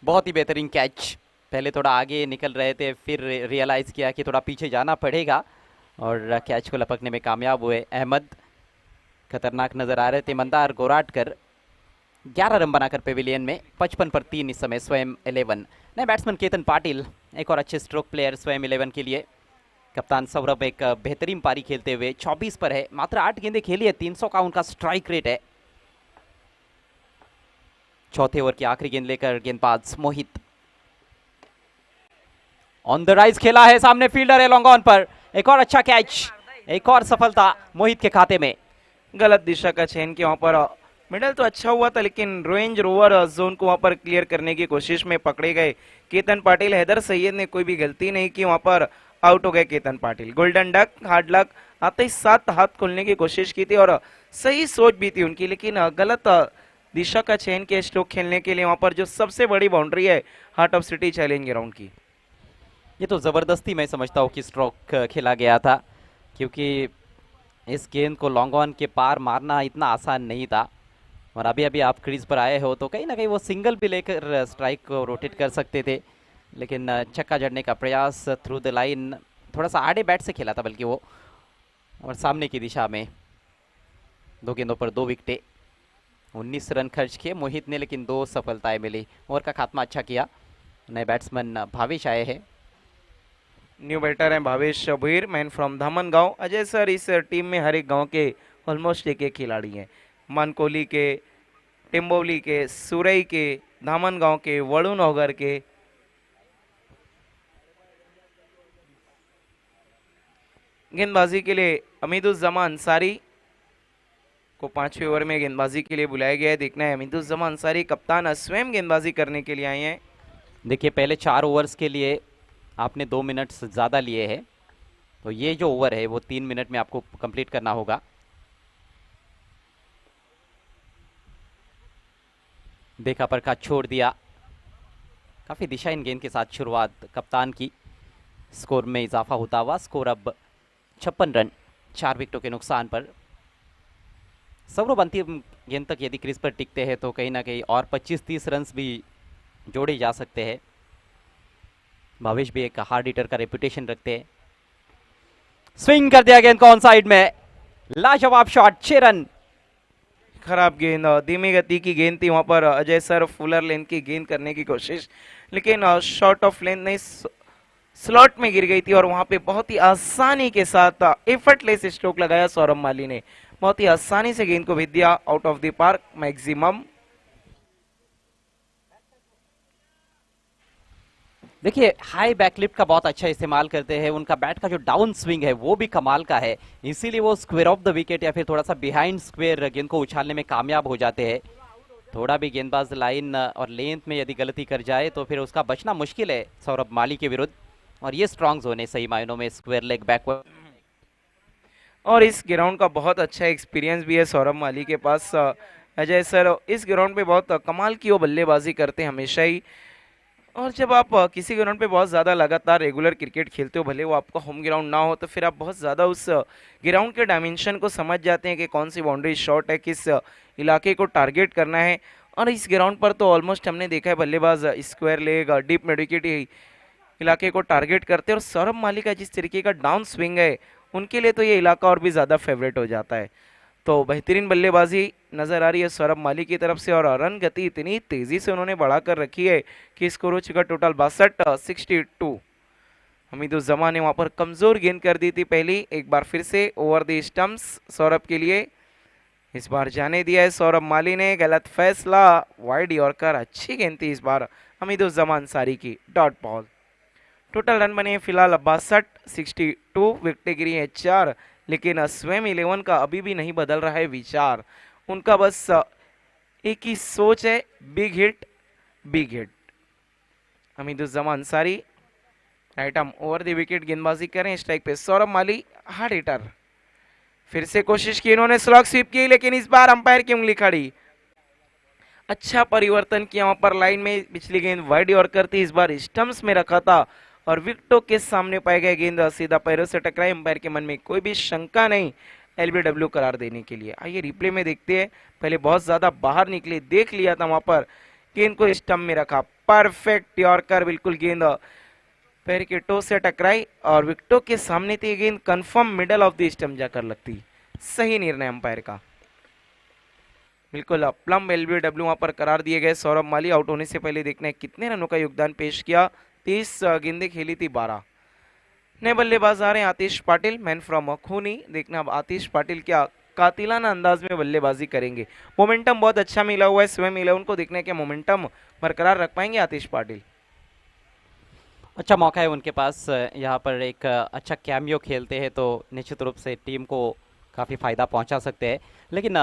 बहुत ही बेहतरीन कैच। पहले थोड़ा आगे निकल रहे थे, फिर रियलाइज किया कि थोड़ा पीछे जाना पड़ेगा, और कैच को लपकने में कामयाब हुए अहमद। खतरनाक नजर आ रहे थे मंदार गोराटकर। 11 रन बनाकर पेविलियन में 55 पर 3 इस समय स्वयं 11। नए बैट्समैन केतन पाटिल, एक और अच्छे स्ट्रोक प्लेयर स्वयं 11 के लिए। कप्तान सौरभ एक बेहतरीन पारी खेलते हुए 24 पर है, मात्र 8 गेंदें खेली है, 300 का उनका स्ट्राइक रेट है। चौथे ओवर की आखिरी गेंद लेकर गेंदबाज मोहित। ऑन द राइज खेला है, सामने फील्डर है लॉन्ग ऑन पर। एक और अच्छा कैच, एक और सफलता मोहित के खाते में। गलत दिशा का चयन किया वहां पर मिडल तो अच्छा हुआ था, लेकिन रेंज रोवर जोन को वहां पर क्लियर करने की कोशिश में पकड़े गए केतन पाटिल। हैदर सैयद ने कोई भी गलती नहीं की, वहां पर आउट हो गए Ketan Patil. Golden duck hard luck आते ही सात हाथ खोलने की कोशिश की थी और सही सोच भी थी उनकी, लेकिन गलत दिशा का चयन किया स्ट्रोक खेलने के लिए वहां पर, जो सबसे बड़ी बाउंड्री है heart of city challenge ground की। ये तो ज़बरदस्ती मैं समझता हूँ कि स्ट्रोक खेला गया था, क्योंकि इस गेंद को लॉन्ग ऑन के पार मारना इतना आसान नहीं था। और अभी अभी आप क्रीज पर आए हो तो कहीं ना कहीं वो सिंगल भी लेकर स्ट्राइक को रोटेट कर सकते थे, लेकिन छक्का जड़ने का प्रयास थ्रू द लाइन, थोड़ा सा आड़े बैट से खेला था बल्कि वो, और सामने की दिशा में। दो गेंदों पर 2 विकेटें, 19 रन खर्च किए मोहित ने, लेकिन 2 सफलताएं मिली। ओवर का खात्मा अच्छा किया। नए बैट्समैन भावेश आए हैं। न्यू बैटर है भावेश भुईर, मैन फ्रॉम धामन गांव। अजय सर, इस टीम में हर एक गांव के ऑलमोस्ट एक एक खिलाड़ी हैं। मानकोली के, टिम्बोली के, सुरई के, धामन गांव के, वरुण नौगर के। गेंदबाजी के लिए अमीदुज्जमा अंसारी को 5वें ओवर में गेंदबाजी के लिए बुलाया गया है। देखना है अमीदुज्जमा अंसारी कप्तान स्वयं गेंदबाजी करने के लिए आए हैं। देखिए, पहले 4 ओवर्स के लिए आपने 2 मिनट ज़्यादा लिए हैं, तो ये जो ओवर है वो 3 मिनट में आपको कंप्लीट करना होगा। देखा पर का छोड़ दिया। काफ़ी दिशा इन गेंद के साथ शुरुआत कप्तान की। स्कोर में इजाफा होता हुआ स्कोर अब 56 रन 4 विकेटों के नुकसान पर। सौरभ अंतिम गेंद तक यदि क्रीज पर टिकते हैं तो कहीं ना कहीं और 25-30 रन भी जोड़े जा सकते हैं। भावेश भी एक हार्ड हिटर का रेपुटेशन रखते हैं। स्विंग कर दिया गेंद को ऑन साइड में, लाजवाब शॉट, 6 रन। खराब गेंद, धीमी गति की गेंद थी वहां पर। अजय सर फुलर लेंथ की गेंद करने की कोशिश, लेकिन शॉर्ट ऑफ लेंथ नहीं, स्लॉट में गिर गई थी और वहां पे बहुत ही आसानी के साथ एफर्टलेस स्ट्रोक लगाया सौरभ माली ने। बहुत ही आसानी से गेंद को भेज दिया out of the park maximum. देखिए, हाई बैकलिफ्ट का बहुत अच्छा इस्तेमाल करते हैं। उनका बैट का जो डाउन स्विंग है वो भी कमाल का है, इसीलिए वो स्क्वायर ऑफ द विकेट या फिर थोड़ा सा बिहाइंड स्क्वायर गेंद को उछालने में कामयाब हो जाते हैं। थोड़ा भी गेंदबाज लाइन और लेंथ में यदि गलती कर जाए तो फिर उसका बचना मुश्किल है सौरभ माली के विरुद्ध। और ये स्ट्रांग जोन है सही मायनों में, स्क्वायर लेग बैकवर्ड। और इस ग्राउंड का बहुत अच्छा एक्सपीरियंस भी है सौरभ माली के पास। अजय सर इस ग्राउंड पे बहुत कमाल की वो बल्लेबाजी करते हैं हमेशा ही। और जब आप किसी ग्राउंड पे बहुत ज़्यादा लगातार रेगुलर क्रिकेट खेलते हो, भले वो आपका होम ग्राउंड ना हो, तो फिर आप बहुत ज़्यादा उस ग्राउंड के डायमेंशन को समझ जाते हैं कि कौन सी बाउंड्री शॉट है, किस इलाके को टारगेट करना है। और इस ग्राउंड पर तो ऑलमोस्ट हमने देखा है बल्लेबाज स्क्वायर लेग, डीप मिड इलाके को टारगेट करते हैं। और सौरभ माली का जिस तरीके का डाउन स्विंग है, उनके लिए तो ये इलाका और भी ज़्यादा फेवरेट हो जाता है। तो बेहतरीन बल्लेबाजी नजर आ रही है सौरभ माली की तरफ से, और रन गति इतनी तेजी से उन्होंने बढ़ाकर रखी है कि स्कोर हो चुका टोटल 62-62। हमीदुज्जमा ने वहां पर कमजोर गेंद कर दी थी पहली, एक बार फिर से ओवर द स्टंप्स सौरभ के लिए। इस बार जाने दिया है सौरभ माली ने, गलत फैसला, वाइड यॉर्कर। अच्छी गेंद थी इस बार हमीदुज्जमा अंसारी की, डॉट बॉल। टोटल रन बने फिलहाल 62-62, विकेटें गिरी हैं 4। लेकिन स्वयं 11 का अभी भी नहीं बदल रहा है विचार। उनका बस एक ही सोच है, big hit big hit. Hamiduzzama Ansari right arm over the wicket गेंदबाजी करें। स्ट्राइक पे सौरभ माली, हार्ड हिटर। फिर से कोशिश की इन्होंने, स्लॉग स्वीप की, लेकिन इस बार अंपायर की उंगली खड़ी। अच्छा परिवर्तन किया वहां पर लाइन में। पिछली गेंद वाइड यॉर्कर थी, इस बार स्टंप्स में रखा था और विकेटों के सामने पाए गए गेंद सीधा पैरों से टकराई। अंपायर के मन में कोई भी शंका नहीं एलबीडब्ल्यू करार देने के लिए। आइए रिप्ले में देखते हैं। पहले बहुत ज्यादा बाहर निकले, देख लिया था वहां पर, गेंद को स्टंप में रखा, परफेक्ट यॉर्कर, बिल्कुल गेंद पैर के टो से टकराई और विकेटों के सामने थी गेंद, confirm middle of the stump जाकर लगती। सही निर्णय अंपायर का, बिल्कुल प्लम एलबीडब्ल्यू वहां पर करार दिए गए। सौरभ माली आउट होने से पहले देखना है कितने रनों का योगदान पेश किया। 30 गेंदें खेली थी, 12। नए बल्लेबाज आ रहे हैं आतिश पाटिल, मैन फ्रॉम खूनी। देखना अब आतिश पाटिल क्या कातिलाना अंदाज में बल्लेबाजी करेंगे। मोमेंटम बहुत अच्छा मिला हुआ है स्वयं 11 को, देखने के मोमेंटम बरकरार रख पाएंगे आतिश पाटिल। अच्छा मौका है उनके पास, यहाँ पर एक अच्छा कैमियो खेलते हैं तो निश्चित रूप से टीम को काफ़ी फ़ायदा पहुँचा सकते हैं। लेकिन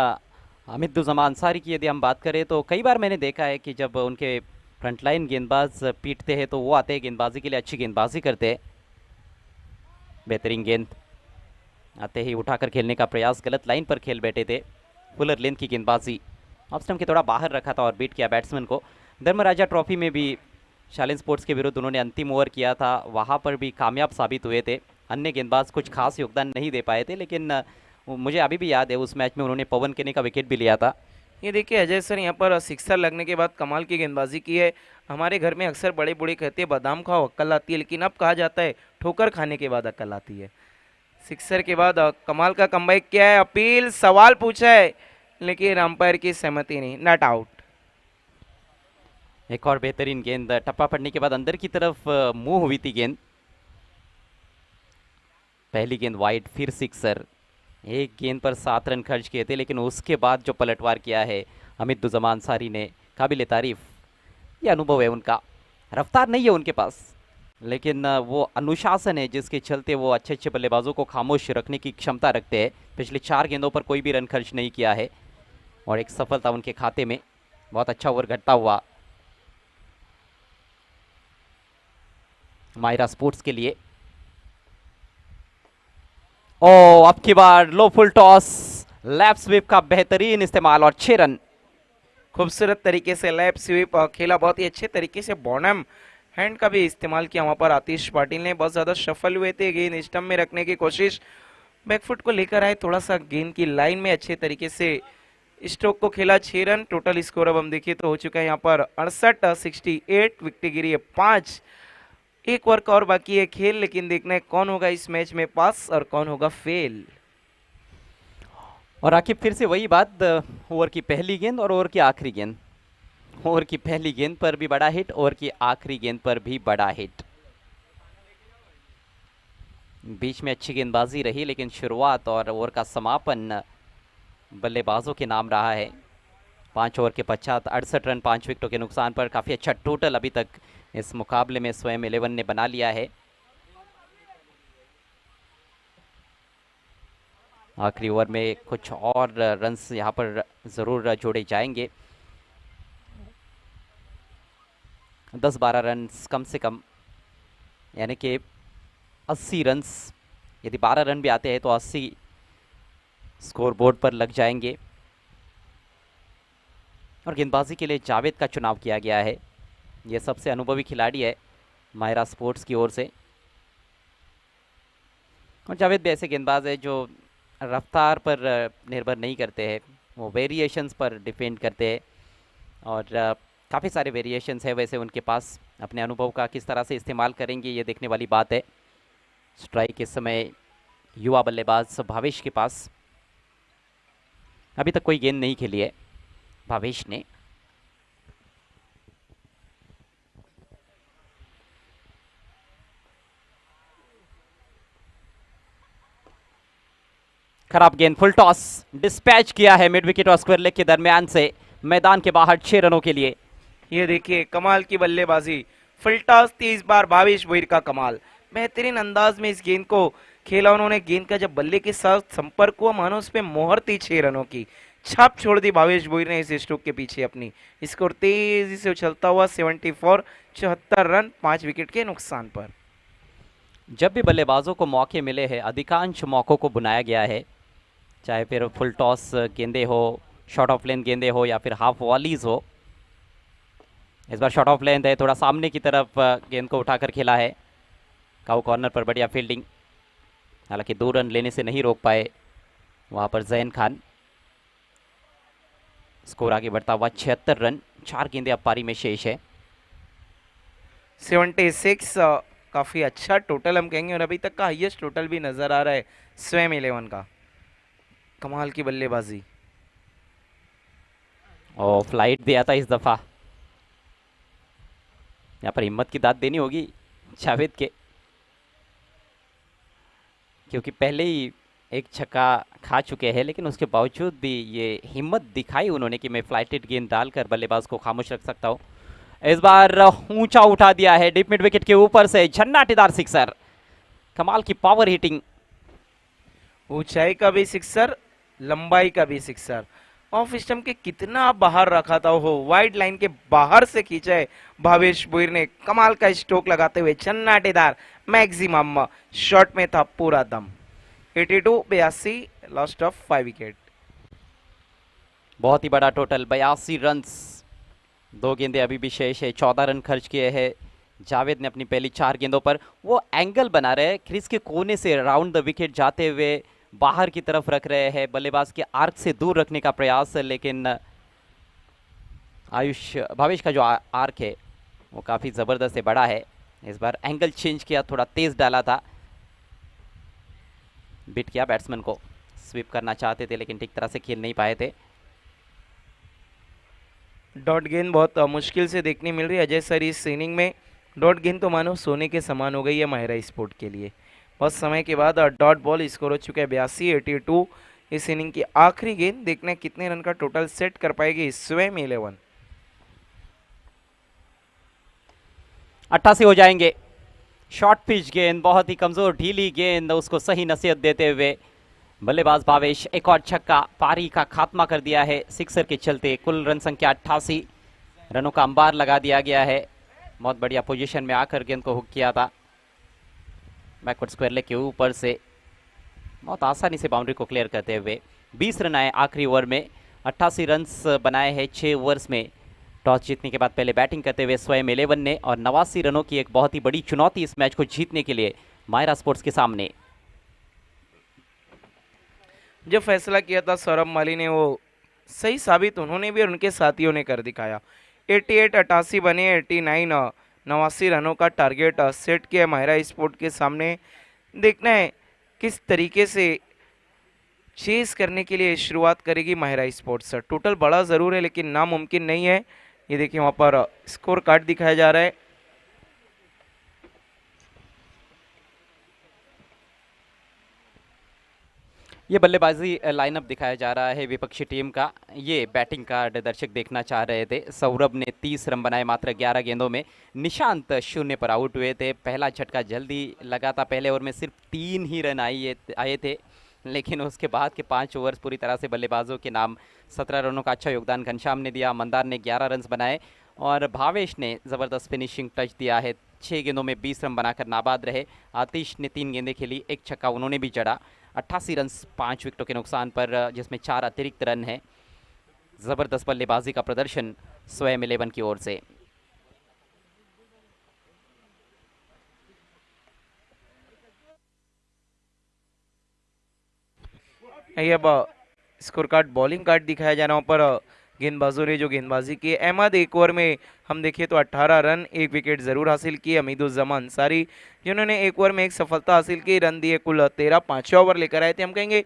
हामिदुज़्ज़मा अंसारी की यदि हम बात करें तो कई बार मैंने देखा है कि जब उनके फ्रंटलाइन गेंदबाज पीटते हैं तो वो आते हैं गेंदबाजी के लिए, अच्छी गेंदबाजी करते हैं। बेहतरीन गेंद आते ही उठाकर खेलने का प्रयास, गलत लाइन पर खेल बैठे थे। फुलर लेंथ की गेंदबाजी, ऑफ स्टंप के थोड़ा बाहर रखा था और बीट किया बैट्समैन को। धर्मराजा ट्रॉफी में भी शालीन स्पोर्ट्स के विरुद्ध उन्होंने अंतिम ओवर किया था, वहाँ पर भी कामयाब साबित हुए थे। अन्य गेंदबाज कुछ खास योगदान नहीं दे पाए थे, लेकिन मुझे अभी भी याद है उस मैच में उन्होंने पवन केने का विकेट भी लिया था। ये देखिए अजय सर, यहाँ पर सिक्सर लगने के बाद कमाल की गेंदबाजी की है। हमारे घर में अक्सर बड़े बूढ़े कहते हैं बादाम खाओ अक्ल आती है, लेकिन अब कहा जाता है ठोकर खाने के बाद अक्ल आती है। सिक्सर के बाद कमाल का कमबैक किया है, अपील सवाल पूछा है लेकिन अंपायर की सहमति नहीं, नॉट आउट। एक और बेहतरीन गेंद, टप्पा पड़ने के बाद अंदर की तरफ मूव हुई थी गेंद। पहली गेंद वाइड, फिर सिक्सर। एक गेंद पर 7 रन खर्च किए थे, लेकिन उसके बाद जो पलटवार किया है हामिदुज़्ज़मा अंसारी ने, काबिल तारीफ। ये अनुभव है उनका, रफ्तार नहीं है उनके पास, लेकिन वो अनुशासन है जिसके चलते वो अच्छे अच्छे बल्लेबाजों को खामोश रखने की क्षमता रखते हैं। पिछले 4 गेंदों पर कोई भी रन खर्च नहीं किया है और एक सफलता उनके खाते में। बहुत अच्छा ओवर घटता हुआ मायरा स्पोर्ट्स के लिए। ओ अब की बार लो फुल टॉस, लैप स्वीप का बेहतरीन इस्तेमाल और 6 रन। खूबसूरत तरीके से लैप स्वीप खेला, बहुत ही अच्छे तरीके से बॉनम हैंड का भी इस्तेमाल किया वहां पर आतिश पाटिल ने। बहुत ज्यादा सफल हुए थे, गेंद स्टंप में रखने की कोशिश, बैकफुट को लेकर आए, थोड़ा सा गेंद की लाइन में अच्छे तरीके से स्ट्रोक को खेला। 6 रन टोटल स्कोर अब हम देखिए तो हो चुका है यहाँ पर 68, 68, विकेट गिरी है 5। एक ओवर का और बाकी है खेल, लेकिन देखना है कौन होगा इस मैच में पास और कौन होगा फेल। और आखिर फिर से वही बात, ओवर की पहली गेंद और ओवर की आखिरी गेंद। ओवर की पहली गेंद पर भी बड़ा हिट, ओवर की आखिरी गेंद पर भी बड़ा हिट। बीच में अच्छी गेंदबाजी रही, लेकिन शुरुआत और ओवर का समापन बल्लेबाजों के नाम रहा है। 5 ओवर के पश्चात 68 रन 5 विकेटों के नुकसान पर काफ़ी अच्छा टोटल अभी तक इस मुकाबले में स्वयं 11 ने बना लिया है। आखिरी ओवर में कुछ और रन्स यहाँ पर ज़रूर जोड़े जाएंगे, 10-12 रन्स कम से कम, यानी कि 80 रन्स। यदि 12 रन भी आते हैं तो 80 स्कोर बोर्ड पर लग जाएंगे। और गेंदबाजी के लिए जावेद का चुनाव किया गया है, ये सबसे अनुभवी खिलाड़ी है मायरा स्पोर्ट्स की ओर से। और जावेद भी ऐसे गेंदबाज है जो रफ्तार पर निर्भर नहीं करते हैं, वो वेरिएशंस पर डिपेंड करते हैं और काफ़ी सारे वेरिएशंस है वैसे उनके पास। अपने अनुभव का किस तरह से इस्तेमाल करेंगे ये देखने वाली बात है। स्ट्राइक इस समय युवा बल्लेबाज भावेश के पास, अभी तक कोई गेंद नहीं खेली है भावेश ने। खराब गेंद, फुल टॉस डिस्पैच किया है मिड विकेट और स्क्वायर लेग के दरमियान से, मैदान के बाहर 6 रनों के लिए। ये देखिए कमाल की बल्लेबाजी, फुल टॉस 30 बार भावेश भोईर का कमाल। बेहतरीन अंदाज में इस गेंद को खेला उन्होंने। गेंद का जब बल्ले के साथ संपर्क हुआ मानो उस पर मोहर थी, 6 रनों की छाप छोड़ दी भावेश भोईर ने इस स्ट्रोक के पीछे अपनी। स्कोर तेजी से उछलता हुआ 74, 74 रन 5 विकेट के नुकसान पर। जब भी बल्लेबाजों को मौके मिले हैं, अधिकांश मौकों को बुनाया गया है, चाहे फिर फुल टॉस गेंदे हो, शॉर्ट ऑफ लेंथ गेंदे हो या फिर हाफ वॉलीज हो। इस बार शॉर्ट ऑफ लेंथ है, थोड़ा सामने की तरफ गेंद को उठाकर खेला है। काउ कॉर्नर पर बढ़िया फील्डिंग, हालांकि 2 रन लेने से नहीं रोक पाए वहाँ पर जैन खान। स्कोर आगे बढ़ता हुआ 76 रन, 4 गेंदे अब पारी में शेष है। 76 काफी अच्छा टोटल हम कहेंगे और अभी तक का हाईएस्ट टोटल भी नजर आ रहा है स्वयं 11 का। कमाल की बल्लेबाजी। और फ्लाइट दिया था इस दफ़ा, यहाँ पर हिम्मत की दाद देनी होगी जावेद के, क्योंकि पहले ही एक छक्का खा चुके हैं, लेकिन उसके बावजूद भी ये हिम्मत दिखाई उन्होंने कि मैं फ्लाइटेड गेंद डालकर बल्लेबाज को खामोश रख सकता हूँ। इस बार ऊंचा उठा दिया है डीप मिड विकेट के ऊपर से, झन्नाटेदार सिक्सर, कमाल की पावर हिटिंग। ऊंचाई का भी सिक्सर, लंबाई का भी सिक्सर ऑफ स्टंप के कितना बाहर रखा था, वो वाइड लाइन के बाहर से खींचा है भावेश भुईर ने, कमाल का स्ट्रोक लगाते हुए चन्नाटेदार मैक्सिमम शॉट में था पूरा दम। 82-82 लॉस्ट ऑफ 5 विकेट। बहुत ही बड़ा टोटल 82 रन्स, 2 गेंदें अभी भी शेष है। 14 रन खर्च किए हैं जावेद ने अपनी पहली 4 गेंदों पर। वो एंगल बना रहे हैं, क्रीज के कोने से राउंड द विकेट जाते हुए बाहर की तरफ रख रहे हैं, बल्लेबाज के आर्क से दूर रखने का प्रयास, लेकिन आयुष भावेश का जो आर्क है वो काफ़ी ज़बरदस्त है, बड़ा है। इस बार एंगल चेंज किया, थोड़ा तेज़ डाला था, बिट किया बैट्समैन को। स्वीप करना चाहते थे लेकिन ठीक तरह से खेल नहीं पाए थे। डॉट गेंद बहुत मुश्किल से देखने मिल रही है अजय सर इस इनिंग में। डॉट गेंद तो मानो सोने के समान हो गई है माहिरा स्पोर्ट के लिए। बहुत समय के बाद डॉट बॉल स्कोर हो चुका है 82-82। इस इनिंग की आखिरी गेंद, देखना है कितने रन का टोटल सेट कर पाएगी स्वयं 11। 88 हो जाएंगे। शॉर्ट पिच गेंद, बहुत ही कमज़ोर ढीली गेंद, उसको सही नसीहत देते हुए बल्लेबाज भावेश एक और छक्का, पारी का खात्मा कर दिया है सिक्सर के चलते। कुल रन संख्या 88, रनों का अंबार लगा दिया गया है। बहुत बढ़िया पोजीशन में आकर गेंद को हुक किया था, बैकवर्ड स्क्वायर लेग के ऊपर से बहुत आसानी से बाउंड्री को क्लियर करते हुए 20 रन आए आखिरी ओवर में। 88 रन बनाए हैं 6 ओवर्स में। टॉस जीतने के बाद पहले बैटिंग करते हुए स्वयं 11 ने, और 89 रनों की एक बहुत ही बड़ी चुनौती इस मैच को जीतने के लिए मायरा स्पोर्ट्स के सामने। जो फैसला किया था सौरभ माली ने वो सही साबित उन्होंने भी और उनके साथियों ने कर दिखाया। 88 बने, 89 रनों का टारगेट सेट किया माहिरा स्पोर्ट के सामने। देखना है किस तरीके से चेस करने के लिए शुरुआत करेगी माहिरा स्पोर्ट्स। टोटल बड़ा ज़रूर है लेकिन नामुमकिन नहीं है। ये देखिए वहाँ पर स्कोर कार्ड दिखाया जा रहा है। ये बल्लेबाजी लाइनअप दिखाया जा रहा है विपक्षी टीम का। ये बैटिंग कार्ड दर्शक देखना चाह रहे थे। सौरभ ने 30 रन बनाए मात्र 11 गेंदों में। निशांत 0 पर आउट हुए थे। पहला झटका जल्दी लगा था, पहले ओवर में सिर्फ 3 ही रन आए थे, लेकिन उसके बाद के 5 ओवर्स पूरी तरह से बल्लेबाजों के नाम। 17 रनों का अच्छा योगदान घनश्याम ने दिया, मंदार ने 11 रन बनाए और भावेश ने ज़बरदस्त फिनिशिंग टच दिया है। 6 गेंदों में 20 रन बनाकर नाबाद रहे। आतिश ने 3 गेंदें खेली, एक छक्का उन्होंने भी जड़ा। 88 रन 5 विकेटों के नुकसान पर, जिसमें 4 अतिरिक्त रन हैं। ज़बरदस्त बल्लेबाजी का प्रदर्शन स्वयं 11 की ओर से। ये अब स्कोर कार्ड बॉलिंग कार्ड दिखाया जा रहा है। वहाँ पर गेंदबाजों ने जो गेंदबाजी की, अहमद एक ओवर में हम देखें तो 18 रन, 1 विकेट जरूर हासिल किए। हमीदुज्जमा अंसारी जिन्होंने एक ओवर में एक सफलता हासिल की, रन दिए कुल 13। 5वां ओवर लेकर आए थे, हम कहेंगे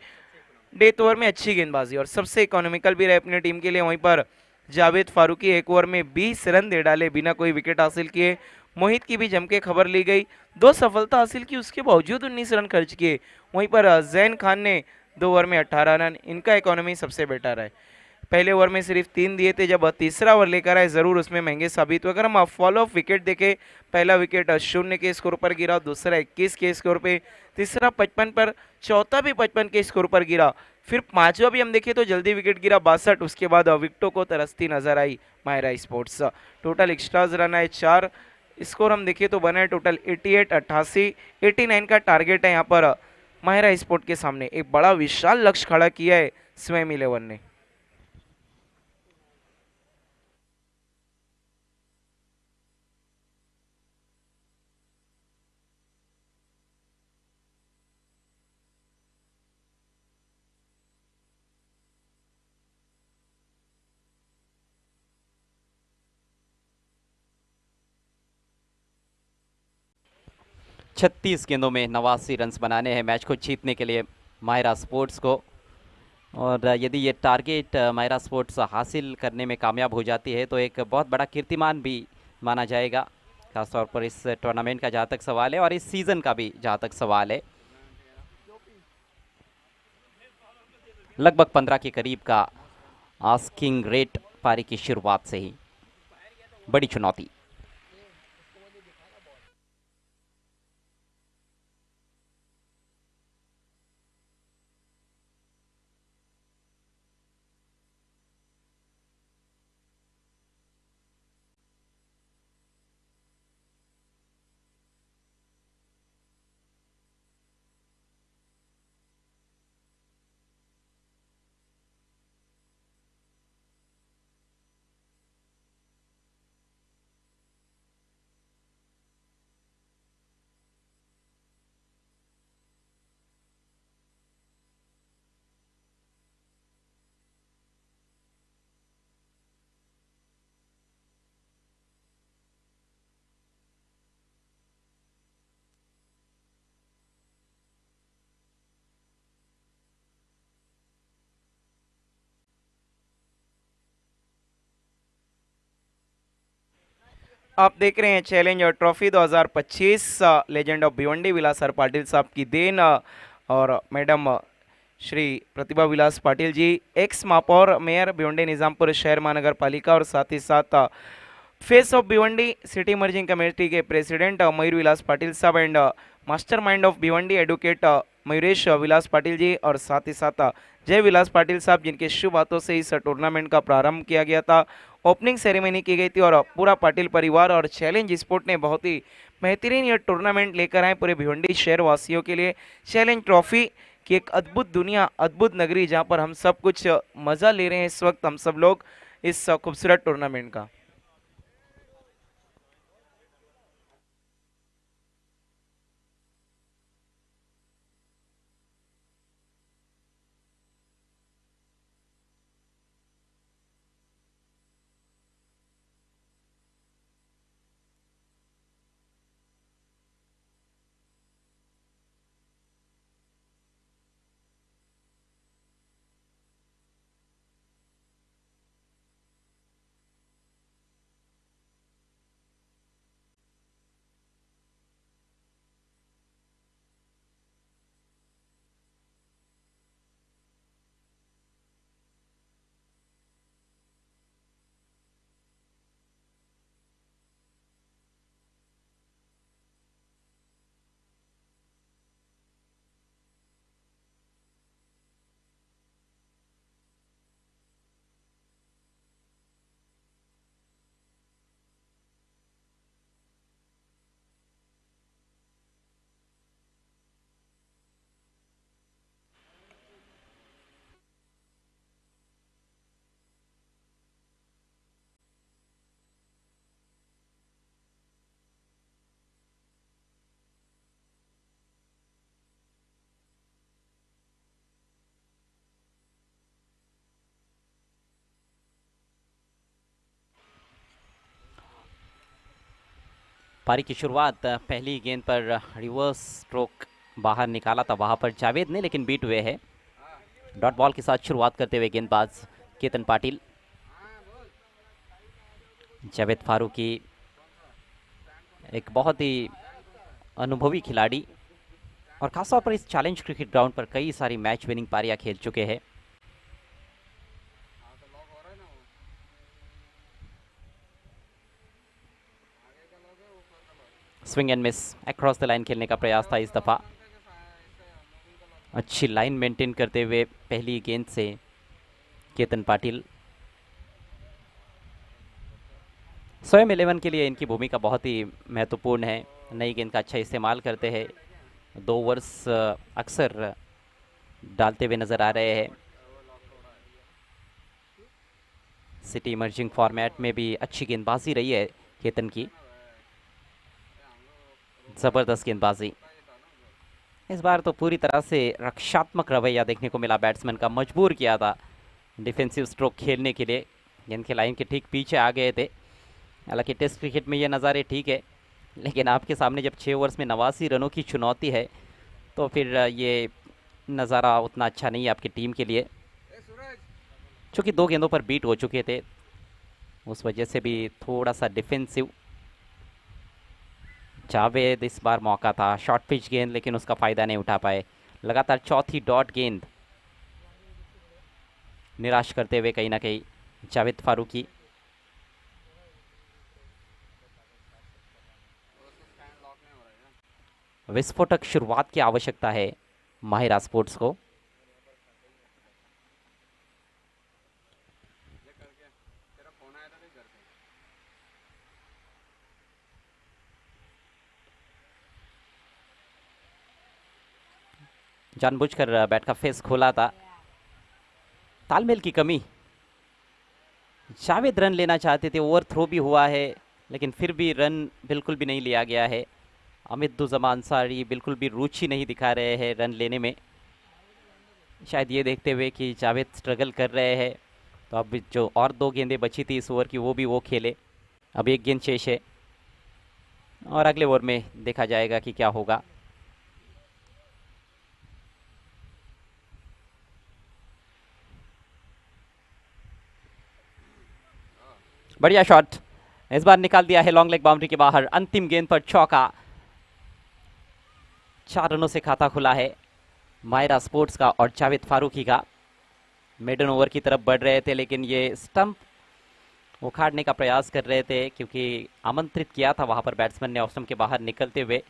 डेथ ओवर में अच्छी गेंदबाजी और सबसे इकोनॉमिकल भी रहे अपनी टीम के लिए। वहीं पर जावेद फारूकी एक ओवर में 20 रन दे डाले बिना कोई विकेट हासिल किए। मोहित की भी जम के खबर ली गई, 2 सफलता हासिल की, उसके बावजूद 19 रन खर्च किए। वहीं पर जैन खान ने 2 ओवर में 18 रन, इनका इकोनॉमी सबसे बेटर है। पहले ओवर में सिर्फ 3 दिए थे, जब तीसरा ओवर लेकर आए जरूर उसमें महंगे साबित हुए। अगर हम फॉलो ऑफ विकेट देखें, पहला विकेट 0 के स्कोर पर गिरा, दूसरा 21 के स्कोर पे, तीसरा 55 पर, चौथा भी 55 के स्कोर पर गिरा, फिर 5वां भी हम देखें तो जल्दी विकेट गिरा 62। उसके बाद विकेटों को तरसती नजर आई Mahira sports. Total extras run आए 4, स्कोर हम देखें तो बना है टोटल 88, 88, 89 का टारगेट है यहाँ पर माहिरा स्पोर्ट के सामने। एक बड़ा विशाल लक्ष्य खड़ा किया है स्वयं 11 ने। छत्तीस गेंदों में 89 रन बनाने हैं मैच को जीतने के लिए माहिरा स्पोर्ट्स को। और यदि ये टारगेट माहिरा स्पोर्ट्स हासिल करने में कामयाब हो जाती है तो एक बहुत बड़ा कीर्तिमान भी माना जाएगा, खासतौर पर इस टूर्नामेंट का जहाँ तक सवाल है और इस सीज़न का भी जहाँ तक सवाल है। लगभग 15 के करीब का आस्किंग रेट पारी की शुरुआत से ही, बड़ी चुनौती। आप देख रहे हैं चैलेंज और trophy 2025 legend of Bhiwandi Vilas sir Patil साहब की देन और मैडम श्री प्रतिभा विलास पाटिल जी, एक्स महापौर मेयर भिवंडी निजामपुर शहर महानगर पालिका और साथ ही साथ face of Bhiwandi city merging committee के प्रेसिडेंट मयूर विलास पाटिल साहब and master mind of Bhiwandi advocate Mayuresh Vilas Patil ji और साथ ही साथ जय विलास पाटिल साहब, जिनके शुभ हाथों से इस टूर्नामेंट का प्रारंभ किया गया था। ओपनिंग सेरेमनी की गई थी और पूरा पाटिल परिवार और चैलेंज स्पोर्ट ने बहुत ही बेहतरीन यह टूर्नामेंट लेकर आए पूरे भिवंडी शहर वासियों के लिए। चैलेंज ट्रॉफी की एक अद्भुत दुनिया, अद्भुत नगरी, जहां पर हम सब कुछ मजा ले रहे हैं इस वक्त हम सब लोग इस खूबसूरत टूर्नामेंट का। पारी की शुरुआत पहली गेंद पर रिवर्स स्ट्रोक बाहर निकाला था वहां पर जावेद ने, लेकिन बीट हुए है। डॉट बॉल के साथ शुरुआत करते हुए गेंदबाज केतन पाटिल। जावेद फारूकी एक बहुत ही अनुभवी खिलाड़ी और खासतौर पर इस चैलेंज क्रिकेट ग्राउंड पर कई सारी मैच विनिंग पारियां खेल चुके हैं। Swing and miss across the line खेलने का प्रयास था इस दफा। अच्छी लाइन मेंटेन करते हुए पहली गेंद से केतन पाटिल। स्वयं 11 के लिए इनकी भूमिका बहुत ही महत्वपूर्ण है। नई गेंद का अच्छा इस्तेमाल करते हैं। 2 ओवर्स अक्सर डालते हुए नजर आ रहे हैं। सिटी इमर्जिंग फॉर्मेट में भी अच्छी गेंदबाजी रही है केतन की। जबरदस्त गेंदबाजी। इस बार तो पूरी तरह से रक्षात्मक रवैया देखने को मिला। बैट्समैन का मजबूर किया था डिफेंसिव स्ट्रोक खेलने के लिए। गेंद के लाइन के ठीक पीछे आ गए थे। हालांकि टेस्ट क्रिकेट में ये नज़ारे ठीक है, लेकिन आपके सामने जब 6 ओवर्स में 89 रनों की चुनौती है तो फिर ये नज़ारा उतना अच्छा नहीं है आपकी टीम के लिए। चूँकि 2 गेंदों पर बीट हो चुके थे, उस वजह से भी थोड़ा सा डिफेंसिव। जावेद इस बार मौका था, शॉर्ट पिच गेंद, लेकिन उसका फ़ायदा नहीं उठा पाए। लगातार चौथी डॉट गेंद निराश करते हुए कहीं ना कहीं जावेद फारूकी। विस्फोटक शुरुआत की आवश्यकता है माहिरा स्पोर्ट्स को। जानबूझकर बैट का फेस खोला था। तालमेल की कमी। जावेद रन लेना चाहते थे, ओवर थ्रो भी हुआ है, लेकिन फिर भी रन बिल्कुल भी नहीं लिया गया है। अमितुज़्ज़मा अंसारी बिल्कुल भी रुचि नहीं दिखा रहे हैं रन लेने में। शायद ये देखते हुए कि जावेद स्ट्रगल कर रहे हैं, तो अब जो और 2 गेंदें बची थी इस ओवर की वो खेले। अब 1 गेंद शेष है और अगले ओवर में देखा जाएगा कि क्या होगा। बढ़िया शॉट, इस बार निकाल दिया है लॉन्ग लेग बाउंड्री के बाहर। अंतिम गेंद पर चौका, 4 रनों से खाता खुला है मायरा स्पोर्ट्स का और जावेद फारूकी का। मिडन ओवर की तरफ बढ़ रहे थे लेकिन ये स्टंप उखाड़ने का प्रयास कर रहे थे क्योंकि आमंत्रित किया था वहां पर बैट्समैन ने ऑफ स्टंप के बाहर निकलते हुए।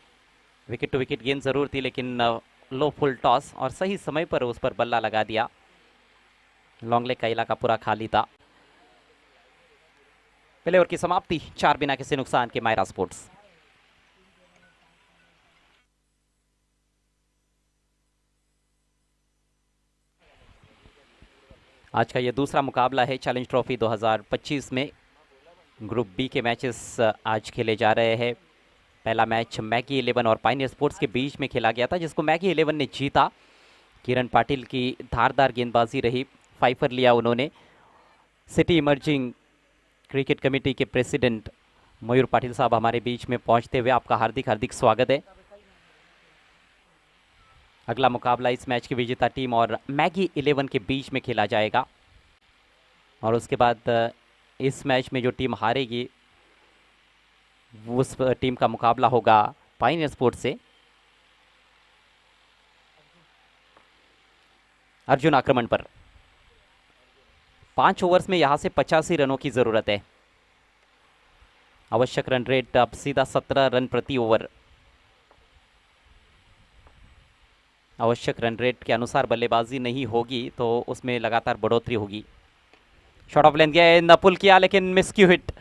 विकेट टू विकेट गेंद जरूर थी लेकिन लो फुल टॉस और सही समय पर उस पर बल्ला लगा दिया। लॉन्ग लेग का इलाका पूरा खाली था। पहले ओवर की समाप्ति, 4 बिना किसी नुकसान के मायरा स्पोर्ट्स। आज का ये दूसरा मुकाबला है चैलेंज ट्रॉफी 2025 में। ग्रुप बी के मैचेस आज खेले जा रहे हैं। पहला मैच मैगी 11 और पायनियर स्पोर्ट्स के बीच में खेला गया था जिसको मैगी 11 ने जीता। किरण पाटिल की धारदार गेंदबाजी रही, 5 लिया उन्होंने। सिटी इमर्जिंग क्रिकेट कमेटी के प्रेसिडेंट मयूर पाटिल साहब हमारे बीच में पहुंचते हुए आपका हार्दिक हार्दिक स्वागत है। अगला मुकाबला इस मैच की विजेता टीम और मैगी 11 के बीच में खेला जाएगा और उसके बाद इस मैच में जो टीम हारेगी उस टीम का मुकाबला होगा पायनियर स्पोर्ट्स से। अर्जुन आक्रमण पर, 5 ओवर्स में यहां से 85 रनों की जरूरत है। आवश्यक रन रेट अब सीधा 17 रन प्रति ओवर। आवश्यक रन रेट के अनुसार बल्लेबाजी नहीं होगी तो उसमें लगातार बढ़ोतरी होगी। शॉट ऑफ लेंथ गेंद पुल किया लेकिन मिसक्यू हिट।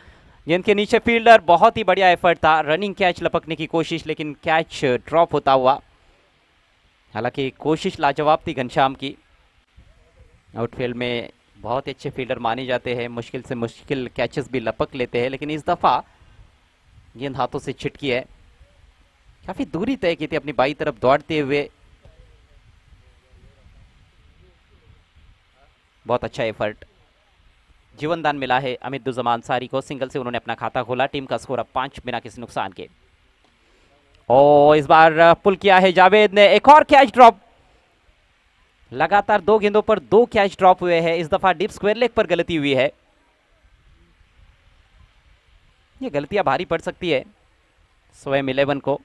गेंद के नीचे फील्डर, बहुत ही बढ़िया एफर्ट था। रनिंग कैच लपकने की कोशिश लेकिन कैच ड्रॉप होता हुआ। हालांकि कोशिश लाजवाब थी घनश्याम की। आउटफील्ड में बहुत ही अच्छे फील्डर माने जाते हैं, मुश्किल से मुश्किल कैचेस भी लपक लेते हैं लेकिन इस दफ़ा गेंद हाथों से छिटकी है। काफ़ी दूरी तय की थी अपनी बाई तरफ दौड़ते हुए। बहुत अच्छा एफर्ट। जीवनदान मिला है अमितुज्जमान अंसारी को, सिंगल से उन्होंने अपना खाता खोला। टीम का स्कोर अब 5 बिना किसी नुकसान के। ओ इस बार पुल किया है जावेद ने, एक और कैच ड्रॉप। लगातार 2 गेंदों पर 2 कैच ड्रॉप हुए हैं। इस दफा डीप स्क्वायर लेग पर गलती हुई है। ये गलतियां भारी पड़ सकती है स्वयं 11 को।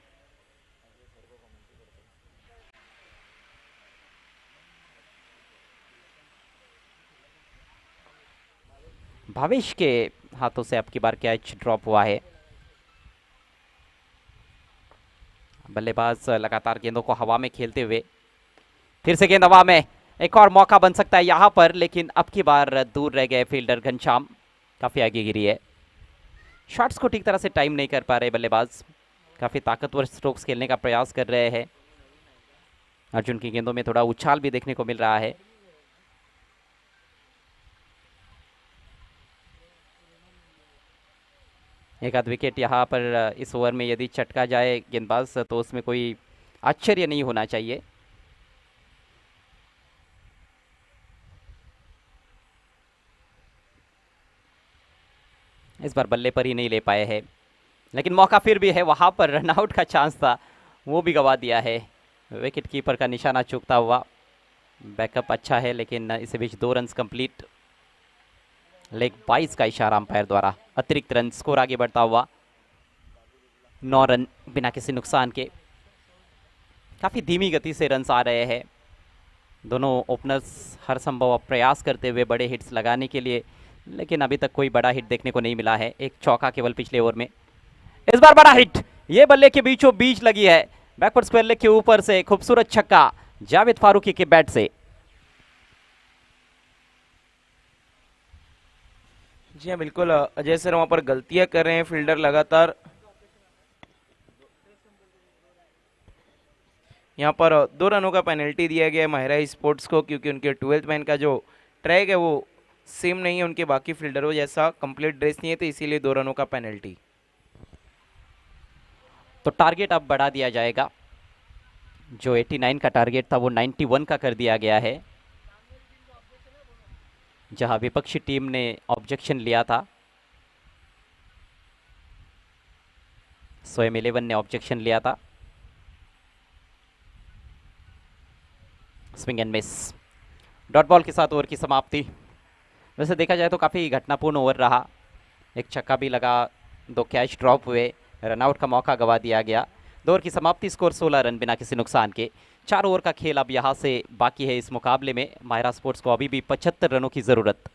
भावेश के हाथों से अब की बार कैच ड्रॉप हुआ है। बल्लेबाज लगातार गेंदों को हवा में खेलते हुए, फिर से गेंद हवा में, एक और मौका बन सकता है यहां पर लेकिन अब की बार दूर रह गए फील्डर घनश्याम, काफी आगे गिरी है। शॉट्स को ठीक तरह से टाइम नहीं कर पा रहे बल्लेबाज, काफी ताकतवर स्ट्रोक्स खेलने का प्रयास कर रहे हैं। अर्जुन की गेंदों में थोड़ा उछाल भी देखने को मिल रहा है। एक आध विकेट यहाँ पर इस ओवर में यदि चटका जाए गेंदबाज तो उसमें कोई आश्चर्य नहीं होना चाहिए। इस बार बल्ले पर ही नहीं ले पाए हैं लेकिन मौका फिर भी है। वहां पर रनआउट का चांस था, वो भी गवा दिया है। विकेट कीपर का निशाना चूकता हुआ। बैकअप अच्छा है लेकिन इस बीच 2 रन्स कंप्लीट। लेग 22 का इशारा अंपायर द्वारा। अतिरिक्त रन, स्कोर आगे बढ़ता हुआ 9 रन बिना किसी नुकसान के। काफ़ी धीमी गति से रन्स आ रहे हैं। दोनों ओपनर्स हर संभव प्रयास करते हुए बड़े हिट्स लगाने के लिए, लेकिन अभी तक कोई बड़ा हिट देखने को नहीं मिला है। एक चौका केवल पिछले ओवर में। इस बार बड़ा हिट, ये बल्ले के बीचों बीच लगी है। बैकवर्ड स्क्वायर लेग के ऊपर से खूबसूरत छक्का जावेद फारूकी के बैट से। जी हाँ बिल्कुल, अजय सर वहां पर गलतियां कर रहे हैं फील्डर लगातार। यहाँ पर 2 रनों का पेनल्टी दिया गया है माहिरा स्पोर्ट्स को क्योंकि उनके 12th मैन का जो ट्रैक है वो सेम नहीं है उनके बाकी फील्डरों जैसा, कंप्लीट ड्रेस नहीं है तो इसीलिए 2 रनों का पेनल्टी। तो टारगेट अब बढ़ा दिया जाएगा। जो 89 का टारगेट था वो 91 का कर दिया गया है। जहां विपक्षी टीम ने ऑब्जेक्शन लिया था, स्वयं 11 ने ऑब्जेक्शन लिया था। Swing and miss, dot ball के साथ ओवर की समाप्ति। वैसे देखा जाए तो काफ़ी घटनापूर्ण ओवर रहा। एक छक्का भी लगा, दो कैच ड्रॉप हुए, रनआउट का मौका गवा दिया गया। 2 ओवर की समाप्ति, स्कोर 16 रन बिना किसी नुकसान के। 4 ओवर का खेल अब यहाँ से बाकी है इस मुकाबले में। माहिरा स्पोर्ट्स को अभी भी 75 रनों की ज़रूरत।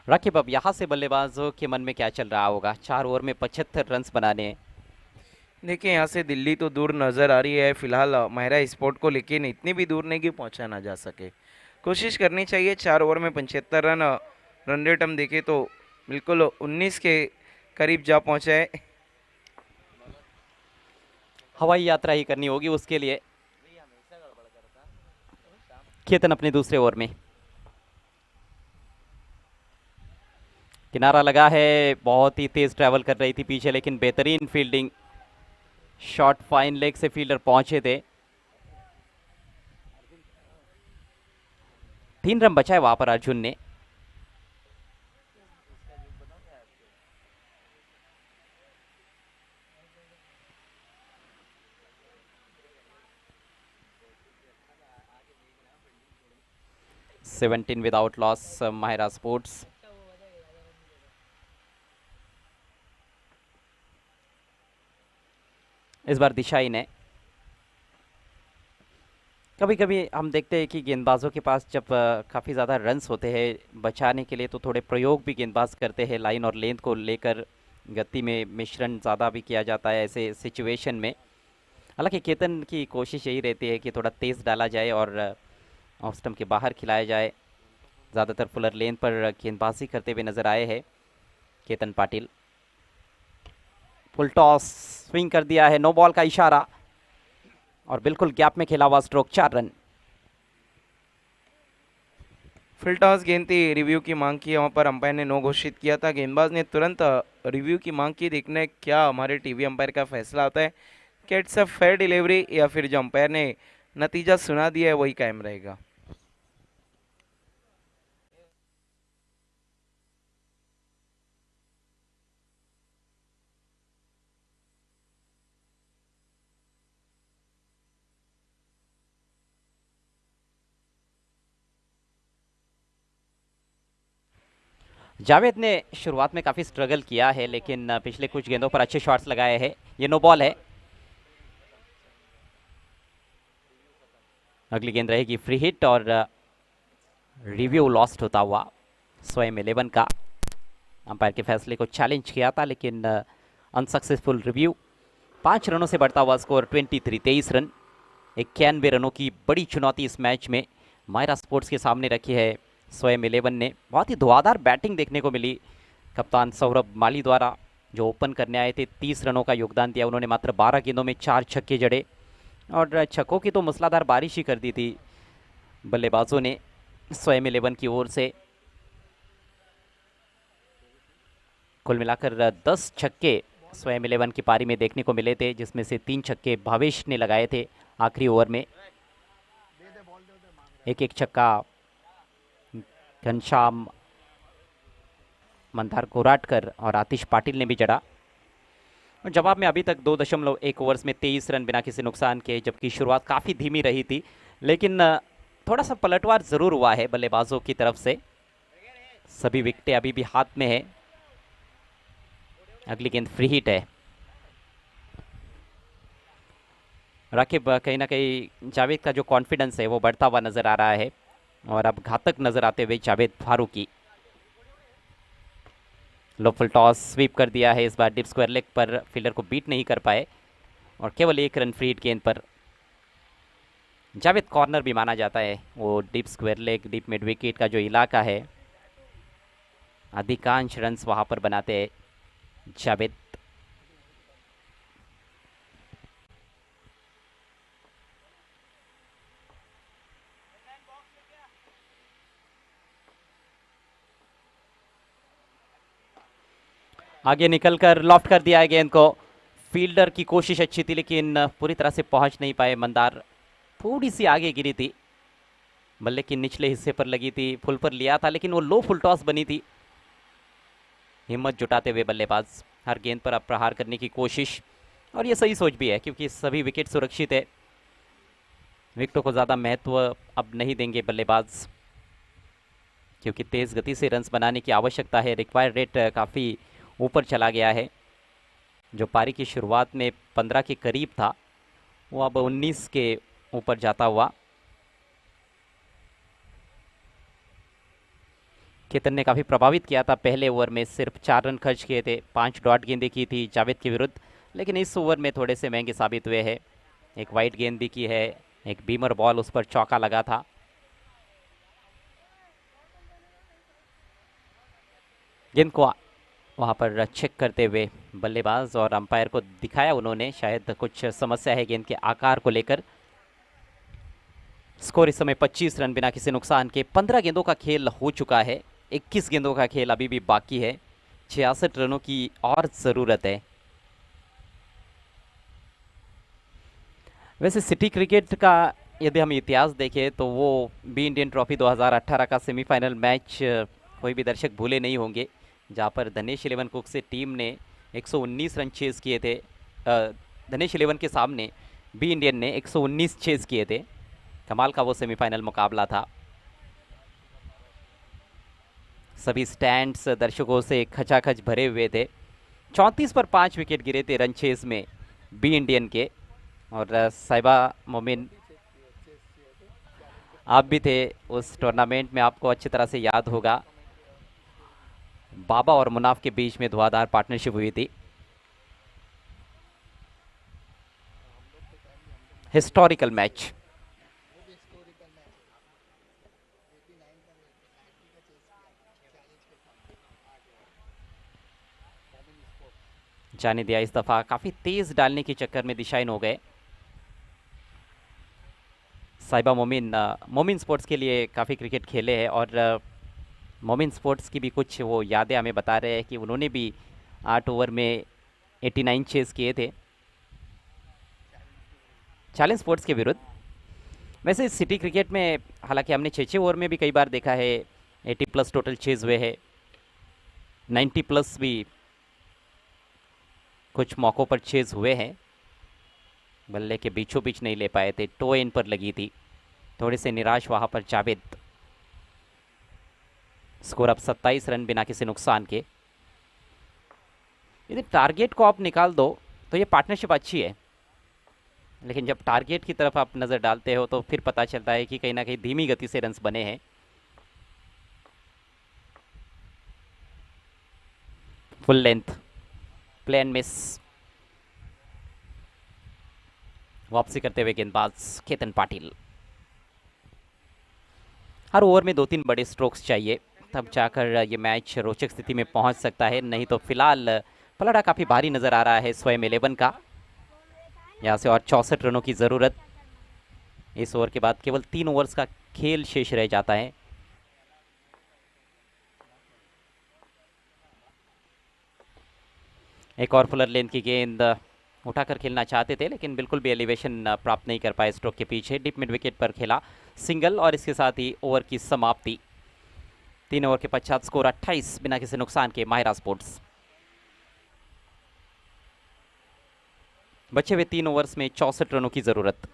राकिब, अब यहाँ से बल्लेबाजों के मन में क्या चल रहा होगा? 4 ओवर में 75 रन बनाने हैं। देखिए यहाँ से दिल्ली तो दूर नज़र आ रही है फिलहाल माहिरा स्पोर्ट को, लेकिन इतनी भी दूर नहीं कि पहुंचा ना जा सके। कोशिश करनी चाहिए। 4 ओवर में 75 रन, रन रेट हम देखें तो बिल्कुल 19 के करीब जा पहुंचा है। हवाई यात्रा ही करनी होगी उसके लिए। केतन अपने दूसरे ओवर में, किनारा लगा है, बहुत ही तेज ट्रैवल कर रही थी पीछे, लेकिन बेहतरीन फील्डिंग, शॉट फाइन लेग से फील्डर पहुंचे थे। 3 रन बचाए वहां पर अर्जुन ने। Seventeen without loss Mahira sports. इस बार दिशाई ने, कभी कभी हम देखते हैं कि गेंदबाजों के पास जब काफ़ी ज़्यादा रन्स होते हैं बचाने के लिए, तो थोड़े प्रयोग भी गेंदबाज करते हैं लाइन और लेंथ को लेकर। गति में मिश्रण ज़्यादा भी किया जाता है ऐसे सिचुएशन में। हालांकि केतन की कोशिश यही रहती है कि थोड़ा तेज़ डाला जाए और ऑफ स्टंप के बाहर खिलाया जाए। ज़्यादातर फुलर लेन पर गेंदबाजी करते हुए नज़र आए हैं Ketan Patil. Full toss, swing कर दिया है, नो बॉल का इशारा और बिल्कुल गैप में खेला हुआ स्ट्रोक, 4 रन। फुल टॉस गेंद थी, रिव्यू की मांग की, वहाँ पर अंपायर ने नो घोषित किया था। गेंदबाज ने तुरंत रिव्यू की मांग की। देखने क्या हमारे टीवी अंपायर का फैसला आता है, क्या इट्स अ फेयर डिलीवरी या फिर जो अंपायर ने नतीजा सुना दिया है वही कायम रहेगा। जावेद ने शुरुआत में काफ़ी स्ट्रगल किया है, लेकिन पिछले कुछ गेंदों पर अच्छे शॉट्स लगाए हैं। ये नो बॉल है। अगली गेंद रहेगी फ्री हिट और रिव्यू लॉस्ट होता हुआ स्वयं 11 का। अंपायर के फैसले को चैलेंज किया था, लेकिन अनसक्सेसफुल रिव्यू। 5 रनों से बढ़ता हुआ स्कोर 23 रन। 91 रनों की बड़ी चुनौती इस मैच में माहिरा स्पोर्ट्स के सामने रखी है स्वयं 11 ने। बहुत ही धुआंधार बैटिंग देखने को मिली कप्तान सौरभ माली द्वारा, जो ओपन करने आए थे। 30 रनों का योगदान दिया उन्होंने। मात्र 12 गेंदों में 4 छक्के जड़े और छक्कों की तो मूसलाधार बारिश ही कर दी थी बल्लेबाजों ने स्वयं 11 की ओर से। कुल मिलाकर 10 छक्के स्वयं 11 की पारी में देखने को मिले थे, जिसमें से 3 छक्के भावेश ने लगाए थे आखिरी ओवर में। एक छक्का घनश्याम, मंदार कोराटकर और आतिश पाटिल ने भी जड़ा। और जवाब में अभी तक 2.1 ओवर्स में 23 रन बिना किसी नुकसान के, जबकि शुरुआत काफ़ी धीमी रही थी, लेकिन थोड़ा सा पलटवार ज़रूर हुआ है बल्लेबाजों की तरफ से। सभी विकेटें अभी भी हाथ में है। अगली गेंद फ्री हिट है। राकिब, कहीं ना कहीं जावेद का जो कॉन्फिडेंस है वो बढ़ता हुआ नज़र आ रहा है और अब घातक नज़र आते हुए जावेद फारूकी। लो फुल टॉस, स्वीप कर दिया है इस बार डिप स्क्वायर लेग पर, फील्डर को बीट नहीं कर पाए और केवल 1 रन फ्री हिट गेंद पर। जावेद कॉर्नर भी माना जाता है, वो deep square leg, deep mid wicket का जो इलाका है, अधिकांश रन्स वहाँ पर बनाते हैं जावेद। आगे निकलकर लॉफ्ट कर दिया है गेंद को। फील्डर की कोशिश अच्छी थी, लेकिन पूरी तरह से पहुंच नहीं पाए मंदार, थोड़ी सी आगे गिरी थी। बल्ले की निचले हिस्से पर लगी थी, फुल पर लिया था, लेकिन वो लो फुल टॉस बनी थी। हिम्मत जुटाते हुए बल्लेबाज हर गेंद पर अब प्रहार करने की कोशिश, और ये सही सोच भी है क्योंकि सभी विकेट सुरक्षित है। विकेटों को ज़्यादा महत्व अब नहीं देंगे बल्लेबाज, क्योंकि तेज़ गति से रन्स बनाने की आवश्यकता है। रिक्वायर्ड रेट काफ़ी ऊपर चला गया है। जो पारी की शुरुआत में 15 के करीब था, वो अब 19 के ऊपर जाता हुआ। केतन ने काफ़ी प्रभावित किया था। पहले ओवर में सिर्फ 4 रन खर्च किए थे, 5 डॉट गेंदें की थी जावेद के विरुद्ध, लेकिन इस ओवर में थोड़े से महंगे साबित हुए हैं। एक वाइड गेंद भी की है, एक बीमर बॉल, उस पर चौका लगा था। गेंद को वहाँ पर चेक करते हुए बल्लेबाज और अंपायर को दिखाया उन्होंने, शायद कुछ समस्या है गेंद के आकार को लेकर। स्कोर इस समय 25 रन बिना किसी नुकसान के। 15 गेंदों का खेल हो चुका है, 21 गेंदों का खेल अभी भी बाकी है। 66 रनों की और ज़रूरत है। वैसे सिटी क्रिकेट का यदि हम इतिहास देखें तो वो बी इंडियन ट्रॉफी 2018 का सेमीफाइनल मैच कोई भी दर्शक भूले नहीं होंगे, जहाँ पर धनेश 11 कुक से टीम ने 119 रन चेज़ किए थे। धनेश 11 के सामने बी इंडियन ने 119 चेज़ किए थे। कमाल का वो सेमीफाइनल मुकाबला था। सभी स्टैंड्स दर्शकों से खचाखच भरे हुए थे। 34 पर 5 विकेट गिरे थे रन चेज़ में बी इंडियन के। और साहिबा मोमिन, आप भी थे उस टूर्नामेंट में, आपको अच्छी तरह से याद होगा। बाबा और मुनाफ के बीच में धुआंधार पार्टनरशिप हुई थी। Historical match. जाने दिया इस दफ़ा, काफ़ी तेज़ डालने के चक्कर में दिशाहीन हो गए। साहिबा मोमिन स्पोर्ट्स के लिए काफ़ी क्रिकेट खेले हैं, और मोमिन स्पोर्ट्स की भी कुछ वो यादें हमें बता रहे हैं कि उन्होंने भी 8 ओवर में 89 चेज़ किए थे चैलेंज स्पोर्ट्स के विरुद्ध। वैसे सिटी क्रिकेट में हालांकि हमने 6 ओवर में भी कई बार देखा है 80 प्लस टोटल चेज़ हुए हैं, 90 प्लस भी कुछ मौक़ों पर चेज़ हुए हैं। बल्ले के बीचों बीच नहीं ले पाए थे, टो इन पर लगी थी, थोड़े से निराश वहाँ पर जावेद। स्कोर अब 27 रन बिना किसी नुकसान के। यदि टारगेट को आप निकाल दो तो ये पार्टनरशिप अच्छी है, लेकिन जब टारगेट की तरफ आप नज़र डालते हो तो फिर पता चलता है कि कहीं ना कहीं धीमी गति से रन्स बने हैं। Full length plain miss. वापसी करते हुए गेंदबाज केतन पाटिल। हर ओवर में 2-3 बड़े स्ट्रोक्स चाहिए, तब जाकर ये मैच रोचक स्थिति में पहुंच सकता है। नहीं तो फिलहाल पलड़ा काफ़ी भारी नज़र आ रहा है स्वयं 11 का। यहाँ से और 64 रनों की ज़रूरत। इस ओवर के बाद केवल 3 ओवर्स का खेल शेष रह जाता है। एक और फुलर लेंथ की गेंद उठाकर खेलना चाहते थे, लेकिन बिल्कुल भी एलिवेशन प्राप्त नहीं कर पाए स्ट्रोक के पीछे। डीप मिड विकेट पर खेला सिंगल, और इसके साथ ही ओवर की समाप्ति। 3 ओवर के पश्चात स्कोर 28 बिना किसी नुकसान के माहिरा स्पोर्ट्स। बचे हुए 3 ओवर्स में 64 रनों की ज़रूरत,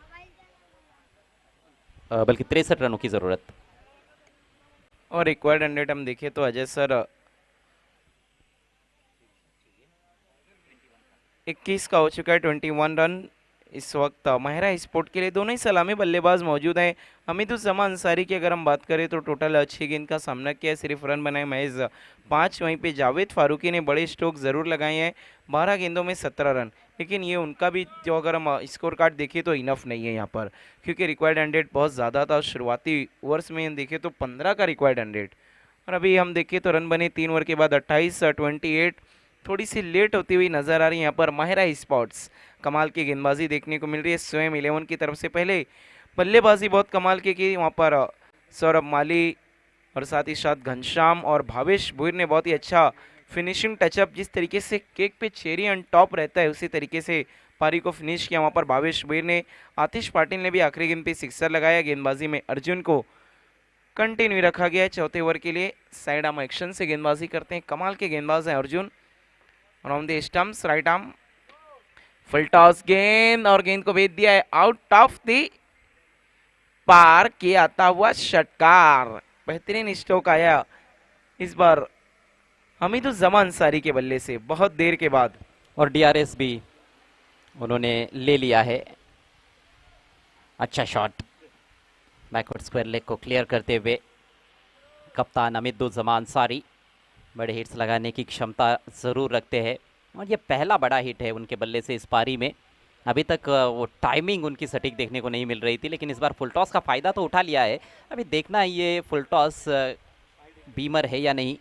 बल्कि 63 रनों की ज़रूरत। और रिक्वायर्ड 100 हम देखें तो अजय सर 21 का हो चुका है, 21 रन इस वक्त माहिरा स्पोर्ट के लिए। दोनों ही सलामी बल्लेबाज मौजूद हैं। हमीदुज़्ज़मा अंसारी की अगर हम बात करें तो टोटल 6 गेंद का सामना किया है, सिर्फ रन बनाए महज 5। वहीं पे जावेद फारूकी ने बड़े स्ट्रोक ज़रूर लगाए हैं, 12 गेंदों में 17 रन, लेकिन ये उनका भी जो अगर हम स्कोर कार्ड देखें तो इनफ नहीं है यहाँ पर, क्योंकि रिक्वायर्ड 100 बहुत ज़्यादा था। शुरुआती ओवर्स में देखें तो 15 का रिक्वायर्ड 100, और अभी हम देखें तो रन बने 3 ओवर के बाद 28। 28 थोड़ी सी लेट होती हुई नज़र आ रही है यहाँ पर माहिरा स्पोर्ट्स। कमाल की गेंदबाजी देखने को मिल रही है स्वयं 11 की तरफ से। पहले बल्लेबाजी बहुत कमाल की वहाँ पर सौरभ माली और साथ ही साथ घनश्याम और भावेश भुईर ने बहुत ही अच्छा फिनिशिंग टचअप, जिस तरीके से केक पे चेरी ऑन टॉप रहता है उसी तरीके से पारी को फिनिश किया वहाँ पर भावेश भुईर ने। आतिश पाटिल ने भी आखिरी गेंद पे सिक्सर लगाया। गेंदबाजी में अर्जुन को कंटिन्यू रखा गया है चौथे ओवर के लिए। साइड आर्म एक्शन से गेंदबाजी करते हैं, कमाल के गेंदबाज हैं Arjun. Around the stumps, right arm, full toss गेंद, और गेंद को भेज दिया है आउट ऑफ द पार के आता हुआ षटकार। बेहतरीन स्ट्रोक आया इस बार हमीदुज्जमान अंसारी के बल्ले से बहुत देर के बाद, और डीआरएस भी उन्होंने ले लिया है। अच्छा शॉट, बैकवर्ड स्क्वायर लेग को क्लियर करते हुए कप्तान हमीदुज्जमान अंसारी बड़े हिट्स लगाने की क्षमता ज़रूर रखते हैं, और ये पहला बड़ा हिट है उनके बल्ले से इस पारी में। अभी तक वो टाइमिंग उनकी सटीक देखने को नहीं मिल रही थी, लेकिन इस बार फुल टॉस का फ़ायदा तो उठा लिया है। अभी देखना है ये फुल टॉस बीमर है या नहीं।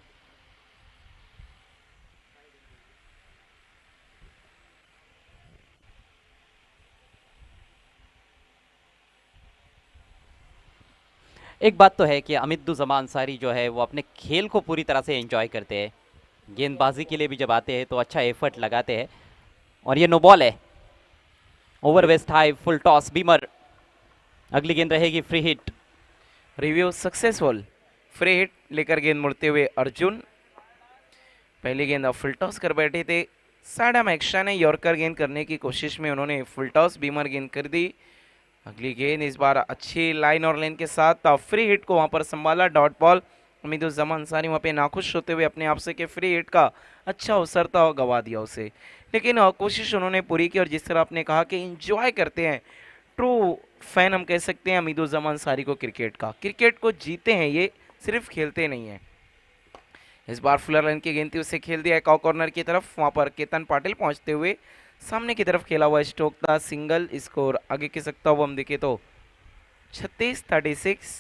एक बात तो है कि हमीदुज्जमान अंसारी जो है वो अपने खेल को पूरी तरह से एंजॉय करते हैं। गेंदबाजी के लिए भी जब आते हैं तो अच्छा एफर्ट लगाते हैं। और ये नो बॉल है, over waist high, full toss beamer. अगली गेंद रहेगी free hit. Review successful, free hit लेकर गेंद मुड़ते हुए अर्जुन। पहली गेंद फुल टॉस कर बैठे थे, साइड आर्म एक्शन है, यॉर्कर गेंद करने की कोशिश में उन्होंने फुल टॉस बीमर गेंद कर दी। अगली गेंद इस बार अच्छी लाइन और लेन के साथ फ्री हिट को वहां पर संभाला, डॉट बॉल। हमीदुज्जमान अंसारी वहां पे नाखुश होते हुए अपने आप से कि फ्री हिट का अच्छा अवसर था और गवा दिया उसे, लेकिन कोशिश उन्होंने पूरी की। और जिस तरह आपने कहा कि इंजॉय करते हैं, ट्रू फैन हम कह सकते हैं हमीदुज्जमान अंसारी को क्रिकेट का, क्रिकेट को जीते हैं ये, सिर्फ खेलते नहीं हैं। इस बार फुलर लाइन की गेंद थी, उसे खेल दिया एक कॉर्नर की तरफ, वहां पर केतन पाटिल पहुंचते हुए सामने की तरफ खेला हुआ स्ट्रोक था, सिंगल। स्कोर आगे की सकता हुआ हम देखे तो 36-36।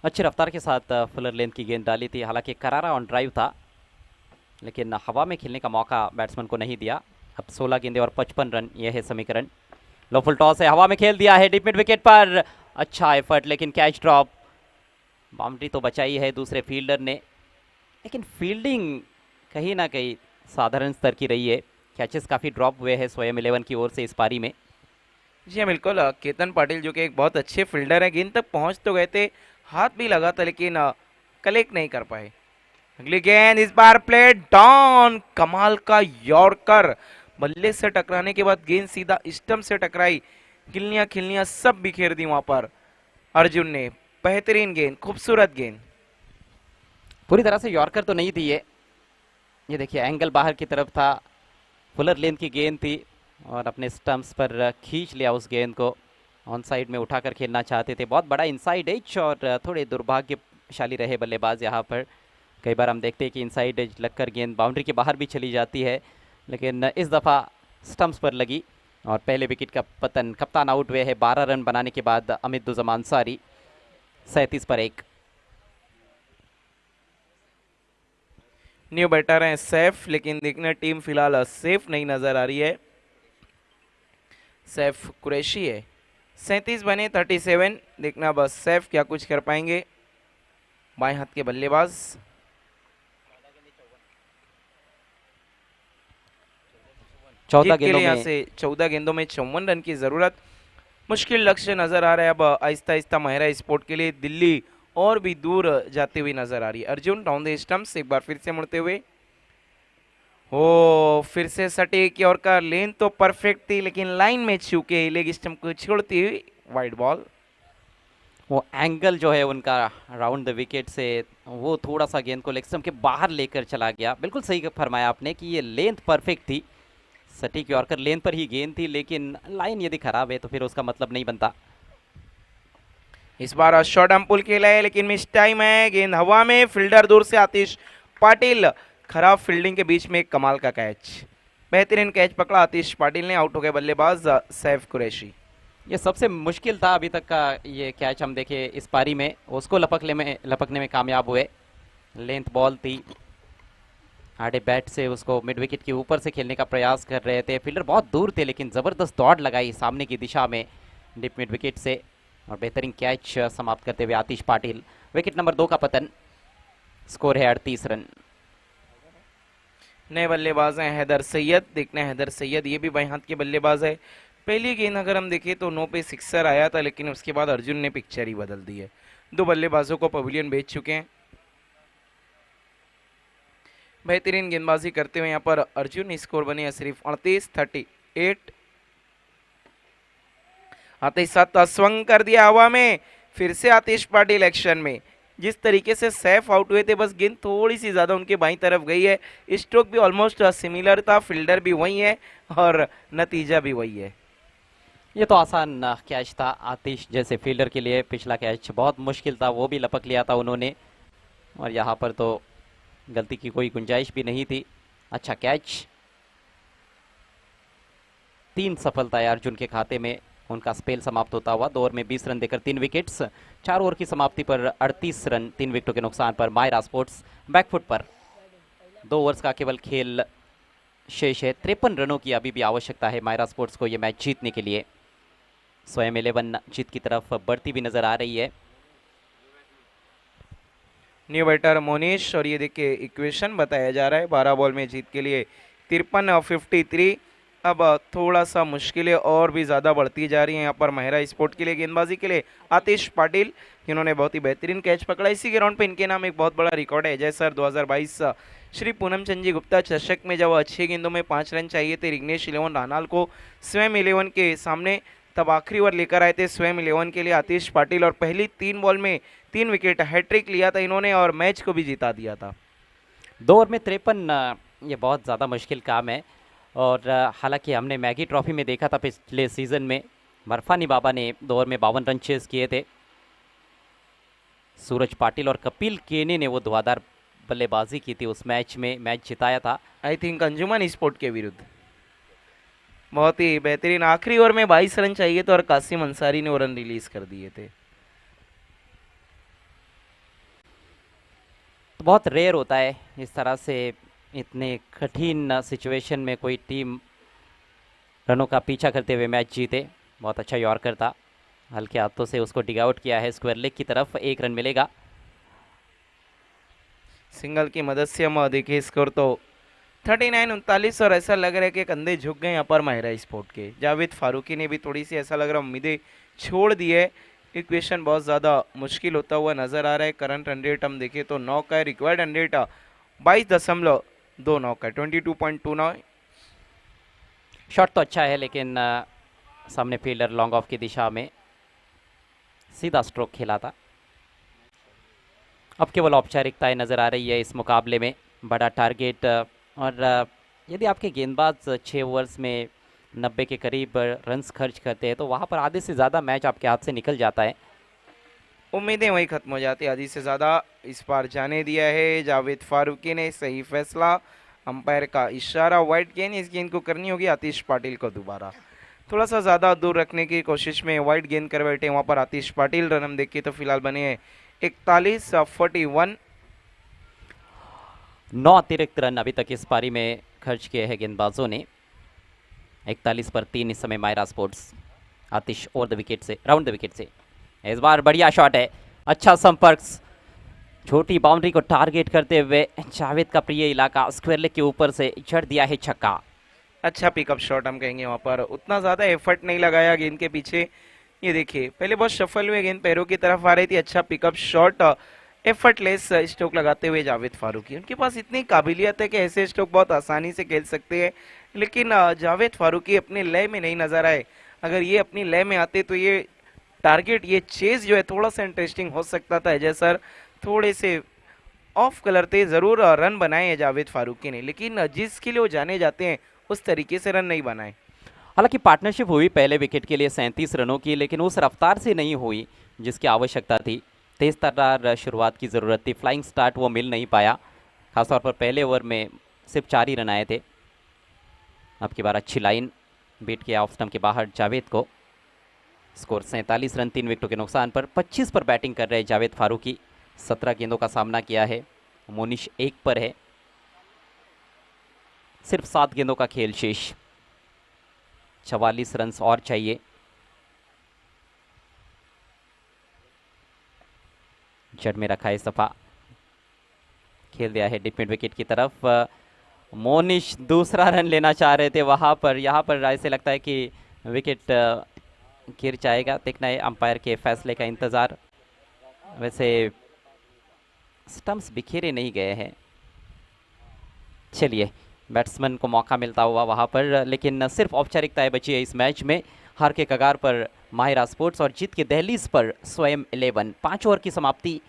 अच्छी रफ्तार के साथ फुलर लेंथ की गेंद डाली थी, हालांकि करारा ऑन ड्राइव था, लेकिन हवा में खेलने का मौका बैट्समैन को नहीं दिया। अब 16 गेंदें और 55 रन, यह है समीकरण। लो फुल टॉस है, हवा में खेल दिया है डीप मिड विकेट पर, अच्छा एफर्ट, लेकिन कैच ड्रॉप। बाउंड्री तो बचाई है दूसरे फील्डर ने, लेकिन फील्डिंग कहीं ना कहीं साधारण स्तर की रही है। कैचेस काफ़ी ड्रॉप हुए हैं स्वयं 11 की ओर से इस पारी में। जी हाँ बिल्कुल, केतन पाटिल जो कि एक बहुत अच्छे फील्डर है, गेंद तक पहुंच तो गए थे, हाथ भी लगा था, लेकिन कलेक्ट नहीं कर पाए। अगली गेंद इस बार प्लेट डाउन, कमाल का यॉर्कर, बल्ले से टकराने के बाद गेंद सीधा स्टंप से टकराई, गिल्लियां खिल्लियां सब बिखेर दी वहां पर अर्जुन ने। बेहतरीन गेंद, खूबसूरत गेंद। पूरी तरह से यॉर्कर तो नहीं थी ये देखिए एंगल बाहर की तरफ था, फुलर लेंथ की गेंद थी, और अपने स्टंप्स पर खींच लिया उस गेंद को। ऑन साइड में उठाकर खेलना चाहते थे, बहुत बड़ा इनसाइड एज, और थोड़े दुर्भाग्यशाली रहे बल्लेबाज यहाँ पर। कई बार हम देखते हैं कि इनसाइड एज लगकर गेंद बाउंड्री के बाहर भी चली जाती है, लेकिन इस दफ़ा स्टंप्स पर लगी और पहले विकेट का पतन। कप्तान आउट हुए है 12 रन बनाने के बाद हमीदुज्जमान अंसारी, 37 पर 1। न्यू बैटर है सैफ, लेकिन देखना टीम फिलहाल सेफ नहीं नजर आ रही है। सैफ कुरैशी है, 37 बने 37, देखना बस सैफ क्या कुछ कर पाएंगे। बाएं हाथ के बल्लेबाज, 14 जीत के गेंदों लिए यहाँ में से 14 गेंदों में 54 रन की जरूरत। मुश्किल लक्ष्य नजर आ रहा है अब आहिस्ता आहिस्ता महिरा स्पोर्ट के लिए। दिल्ली और भी दूर जाती हुई नजर आ रही है। अर्जुन डाउन द स्टंप्स, एक बार फिर से मुड़ते हुए, हो फिर से सटीक और का लेन तो परफेक्ट थी, लेकिन लाइन में चूके लेग स्टंप को छोड़ती हुई वाइड बॉल। वो एंगल जो है उनका राउंड द विकेट से, वो थोड़ा सा गेंद को लेग स्टंप के बाहर लेकर चला गया। बिल्कुल सही फरमाया आपने कि ये लेंथ परफेक्ट थी, सटीक यॉर्कर लेंथ पर ही गेंद थी, लेकिन लाइन यदि खराब है तो फिर उसका मतलब नहीं बनता। इस बार शॉर्ट आर्म पुल खेला है, लेकिन मिस टाइम है, गेंद हवा में, फील्डर दूर से आतिश पाटिल, खराब फील्डिंग के बीच में एक कमाल का कैच, बेहतरीन कैच पकड़ा आतिश पाटिल ने। आउट हो गए बल्लेबाज सैफ कुरैशी। ये सबसे मुश्किल था अभी तक का ये कैच हम देखे इस पारी में, उसको लपकने में कामयाब हुए। लेंथ बॉल थी, आड़े बैट से उसको मिड विकेट के ऊपर से खेलने का प्रयास कर रहे थे, फील्डर बहुत दूर थे, लेकिन ज़बरदस्त दौड़ लगाई सामने की दिशा में डिप मिड विकेट से, और बेहतरीन कैच समाप्त करते हुए आतिश पाटिल। विकेट नंबर 2 का पतन, स्कोर है 38 रन। नए बल्लेबाज हैं हैदर सैयद, देखना है हैदर सैयद, ये भी बाएं हाथ के बल्लेबाज है। पहली गेंद अगर हम देखें तो 9 पे सिक्सर आया था, लेकिन उसके बाद अर्जुन ने पिक्चर ही बदल दी है। दो बल्लेबाजों को पवेलियन भेज चुके हैं। बेहतरीन गेंदबाजी करते हुए यहाँ पर अर्जुन, स्कोर बने हैं सिर्फ 38-38। आते ही साथ स्वंग कर दिया हवा में, फिर से आतिश पाटिल एक्शन में। जिस तरीके से सैफ आउट हुए थे, बस गेंद थोड़ी सी ज्यादा उनके बाईं तरफ गई है। स्ट्रोक भी ऑलमोस्ट सिमिलर था, फील्डर भी वही है और नतीजा भी वही है। ये तो आसान कैच था आतिश जैसे फील्डर के लिए। पिछला कैच बहुत मुश्किल था, वो भी लपक लिया था उन्होंने, और यहाँ पर तो गलती की कोई गुंजाइश भी नहीं थी। अच्छा कैच। 3 सफलताएं अर्जुन के खाते में। उनका स्पेल समाप्त होता हुआ 2 ओवर में 20 रन देकर 3 विकेट्स। 4 ओवर की समाप्ति पर 38 रन 3 विकेटों के नुकसान पर मायरा स्पोर्ट्स बैकफुट पर। 2 ओवर्स का केवल खेल शेष है। 53 रनों की अभी भी आवश्यकता है मायरा स्पोर्ट्स को ये मैच जीतने के लिए। स्वयं 11 जीत की तरफ बढ़ती भी नजर आ रही है। न्यू बैटर मोनिश, और ये देखिए इक्वेशन बताया जा रहा है 12 बॉल में जीत के लिए 53-53। अब थोड़ा सा मुश्किलें और भी ज़्यादा बढ़ती जा रही हैं यहाँ पर महिला स्पोर्ट के लिए। गेंदबाजी के लिए आतिश पाटिल, जिन्होंने बहुत ही बेहतरीन कैच पकड़ा। इसी के राउंड पे इनके नाम एक बहुत बड़ा रिकॉर्ड है। जय सर 2022 श्री पूनम चंद जी गुप्ता चषक में जब अच्छे गेंदों में 5 रन चाहिए थे रिग्नेश 11 रानाल को स्वयं 11 के सामने, तब आखिरी ओवर लेकर आए थे स्वयं 11 के लिए आतिश पाटिल, और पहली 3 बॉल में 3 विकेट, हैट्रिक लिया था इन्होंने और मैच को भी जिता दिया था। 2 ओवर में 53 ये बहुत ज़्यादा मुश्किल काम है। और हालांकि हमने मैगी ट्रॉफी में देखा था पिछले सीज़न में, बर्फानी बाबा ने 2 ओवर में 52 रन चेस किए थे। सूरज पाटिल और कपिल केने ने वो धुआंधार बल्लेबाजी की थी उस मैच में, मैच जिताया था। आई थिंक अंजुमन स्पोर्ट के विरुद्ध। बहुत ही बेहतरीन, आखिरी ओवर में 22 रन चाहिए थे और कासिम अंसारी ने वो रन रिलीज कर दिए थे। तो बहुत रेयर होता है इस तरह से इतने कठिन सिचुएशन में कोई टीम रनों का पीछा करते हुए मैच जीते। बहुत अच्छा यॉर्कर था, हल्के हाथों से उसको डिग आउट किया है स्क्वायर लेग की तरफ। 1 रन मिलेगा। सिंगल की मदद से हम देखिए स्कोर तो 39-39, और ऐसा लग रहा है कि कंधे झुक गए यहाँ पर महिला स्पोर्ट के। जावेद फारूकी ने भी थोड़ी सी ऐसा लग रहा उम्मीदें छोड़ दी है। इक्वेशन बहुत ज़्यादा मुश्किल होता हुआ नजर आ रहा है। करंट रन रेट हम देखें तो 9 का है, रिक्वायर्ड रन रेट 22.29 का, 22.29। शॉट तो अच्छा है, लेकिन सामने फील्डर लॉन्ग ऑफ की दिशा में सीधा स्ट्रोक खेला था। अब केवल औपचारिकताएं नज़र आ रही है इस मुकाबले में। बड़ा टारगेट, और यदि आपके गेंदबाज 6 ओवर्स में 90 के करीब रन्स खर्च करते हैं तो वहाँ पर आधे से ज़्यादा मैच आपके हाथ से निकल जाता है। उम्मीदें वही खत्म हो जाती है। आधी से ज़्यादा इस बार जाने दिया है जावेद फारूकी ने। सही फैसला, अंपायर का इशारा। वाइड गेंद, इस गेंद को करनी होगी आतिश पाटिल को दोबारा। थोड़ा सा ज़्यादा दूर रखने की कोशिश में वाइड गेंद कर बैठे वहाँ पर आतिश पाटिल। रन हम देखिए तो फिलहाल बने हैं 41-41। 9 अतिरिक्त रन अभी तक इस पारी में खर्च किए हैं गेंदबाजों ने। 41 पर 3 इस समय Myra sports. Aatish over the wicket से, राउंड द विकेट से। इस बार बढ़िया शॉट है, अच्छा संपर्क, छोटी बाउंड्री को टारगेट करते हुए जावेद का प्रिय इलाका स्क्वायर लेग के ऊपर से चढ़ दिया है छक्का। अच्छा पिकअप शॉट हम कहेंगे वहाँ पर। उतना ज़्यादा एफर्ट नहीं लगाया गेंद के पीछे। ये देखिए पहले बहुत शफल हुए गेंद पैरों की तरफ आ रही थी। अच्छा पिकअप शॉट, एफर्टलेस स्ट्रोक लगाते हुए जावेद फारूकी। उनके पास इतनी काबिलियत है कि ऐसे स्ट्रोक बहुत आसानी से खेल सकते हैं, लेकिन जावेद फारूकी अपने लय में नहीं नजर आए। अगर ये अपनी लय में आते तो ये टारगेट, ये चेज जो है थोड़ा सा इंटरेस्टिंग हो सकता था। अजय सर थोड़े से ऑफ कलर थे, जरूर रन बनाए हैं जावेद फारूकी ने, लेकिन जिसके लिए वो जाने जाते हैं उस तरीके से रन नहीं बनाए। हालांकि पार्टनरशिप हुई पहले विकेट के लिए 37 रनों की, लेकिन उस रफ्तार से नहीं हुई जिसकी आवश्यकता थी। तेज तर्रार शुरुआत की ज़रूरत थी, फ्लाइंग स्टार्ट वो मिल नहीं पाया। खासतौर पर पहले ओवर में सिर्फ 4 ही रन आए थे। अब की बार अच्छी लाइन बीट किया ऑफ स्टंप के बाहर जावेद को। स्कोर 47 रन 3 विकेटों के नुकसान पर। 25 पर बैटिंग कर रहे जावेद फारूकी। 17 गेंदों का सामना किया है। मोनिश 1 पर है। सिर्फ 7 गेंदों का खेल शेष। 44 रन और चाहिए। जड़ में रखा है इस दफा, खेल दिया है डिप मिड विकेट की तरफ। मोनिश दूसरा रन लेना चाह रहे थे वहां पर, यहाँ पर ऐसे लगता है कि विकेट गिर जाएगा। देखना है अंपायर के फैसले का इंतज़ार। वैसे स्टंप्स बिखेरे नहीं गए हैं। चलिए, बैट्समैन को मौका मिलता हुआ वहां पर, लेकिन सिर्फ औपचारिकताएं बची है इस मैच में। हार के कगार पर माहिरा स्पोर्ट्स और जीत के दहलीज पर स्वयं 11। 5 ओवर की समाप्ति,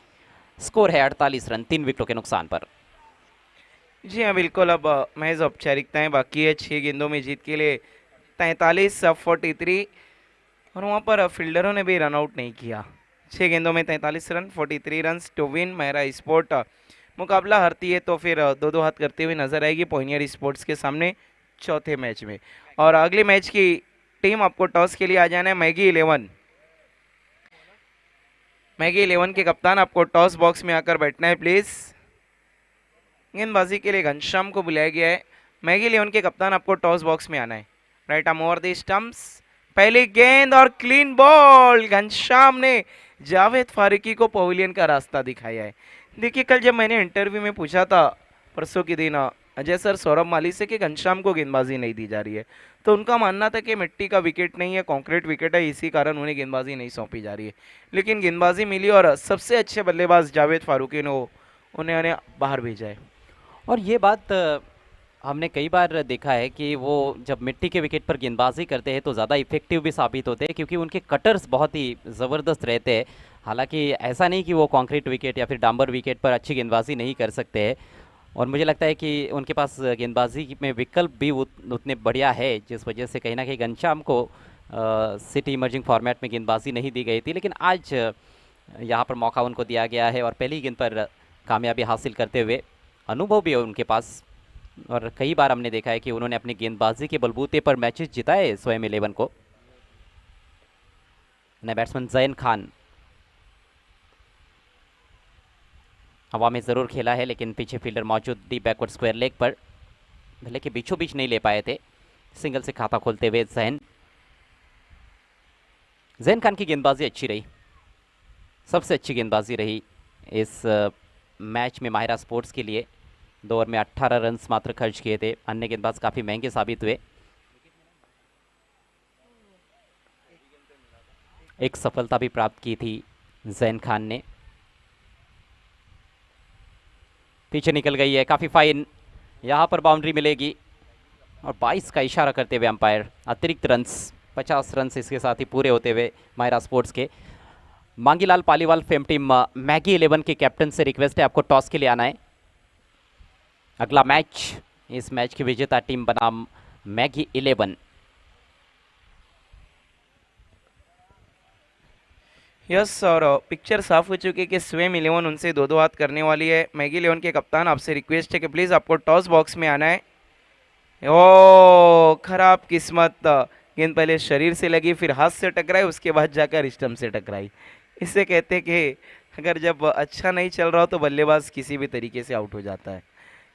स्कोर है 48 रन 3 विकेटों के नुकसान पर। जी हाँ बिल्कुल। अब महज औपचारिकताएं बाकी है 6 गेंदों में जीत के लिए 43-43। और वहाँ पर फील्डरों ने भी रन आउट नहीं किया। 6 गेंदों में 43 रन, 43 रन टू विन। मेरा स्पोर्ट मुकाबला हारती है तो फिर दो दो हाथ करते हुए नजर आएगी पॉइनियर स्पोर्ट्स के सामने चौथे मैच में। और अगले मैच की टीम आपको टॉस के लिए आ जाना है मैगी 11। मैगी 11 के कप्तान आपको टॉस बॉक्स में आकर बैठना है प्लीज। गेंदबाजी के लिए घनश्याम को बुलाया गया है। मैगी 11 के कप्तान आपको टॉस बॉक्स में आना है। Right arm over the stumps, पहली गेंद और क्लीन बॉल। घनश्याम ने जावेद फारूकी को पवेलियन का रास्ता दिखाया है। देखिए कल जब मैंने इंटरव्यू में पूछा था परसों के दिन अजय सर सौरभ माली से कि घनश्याम को गेंदबाजी नहीं दी जा रही है, तो उनका मानना था कि मिट्टी का विकेट नहीं है, कंक्रीट विकेट है, इसी कारण उन्हें गेंदबाजी नहीं सौंपी जा रही है। लेकिन गेंदबाजी मिली और सबसे अच्छे बल्लेबाज जावेद फारूकी ने उन्हें बाहर भेजा है। और ये बात हमने कई बार देखा है कि वो जब मिट्टी के विकेट पर गेंदबाजी करते हैं तो ज़्यादा इफेक्टिव भी साबित होते हैं, क्योंकि उनके कटर्स बहुत ही ज़बरदस्त रहते हैं। हालांकि ऐसा नहीं कि वो कंक्रीट विकेट या फिर डांबर विकेट पर अच्छी गेंदबाजी नहीं कर सकते हैं। और मुझे लगता है कि उनके पास गेंदबाजी में विकल्प भी उतने बढ़िया है, जिस वजह से कहीं ना कहीं घनश्याम को सिटी इमर्जिंग फॉर्मेट में गेंदबाजी नहीं दी गई थी। लेकिन आज यहाँ पर मौका उनको दिया गया है और पहली गेंद पर कामयाबी हासिल करते हुए अनुभव भी है उनके पास। और कई बार हमने देखा है कि उन्होंने अपनी गेंदबाजी के बलबूते पर मैचेस जिताए स्वयं 11 को। नए बैट्समैन जैन खान हवा में ज़रूर खेला है, लेकिन पीछे फील्डर मौजूद डी बैकवर्ड स्क्वायर लेग पर भले के बीचों बीच नहीं ले पाए थे। सिंगल से खाता खोलते हुए जैन खान की गेंदबाजी अच्छी रही, सबसे अच्छी गेंदबाजी रही इस मैच में माहिरा स्पोर्ट्स के लिए। 2 ओवर में 18 रन मात्र खर्च किए थे, अन्य गेंदबाज काफ़ी महंगे साबित हुए। एक सफलता भी प्राप्त की थी जैन खान ने। पीछे निकल गई है, काफ़ी फाइन, यहाँ पर बाउंड्री मिलेगी। और 22 का इशारा करते हुए अंपायर अतिरिक्त रन्स, 50 रन इसके साथ ही पूरे होते हुए माहिरा स्पोर्ट्स के। Mangilal Paliwal fame team Maggi 11 के कैप्टन से रिक्वेस्ट है आपको टॉस के लिए आना है। अगला मैच, इस मैच की विजेता टीम बनाम मैगी 11। यस, और पिक्चर साफ हो चुकी है कि स्वयं 11 उनसे दो दो हाथ करने वाली है। मैगी 11 के कप्तान आपसे रिक्वेस्ट है कि प्लीज़ आपको टॉस बॉक्स में आना है। ओ खराब किस्मत, गेंद पहले शरीर से लगी, फिर हाथ से टकराई, उसके बाद जाकर स्टंप से टकराई। इससे कहते हैं कि अगर जब अच्छा नहीं चल रहा हो तो बल्लेबाज किसी भी तरीके से आउट हो जाता है।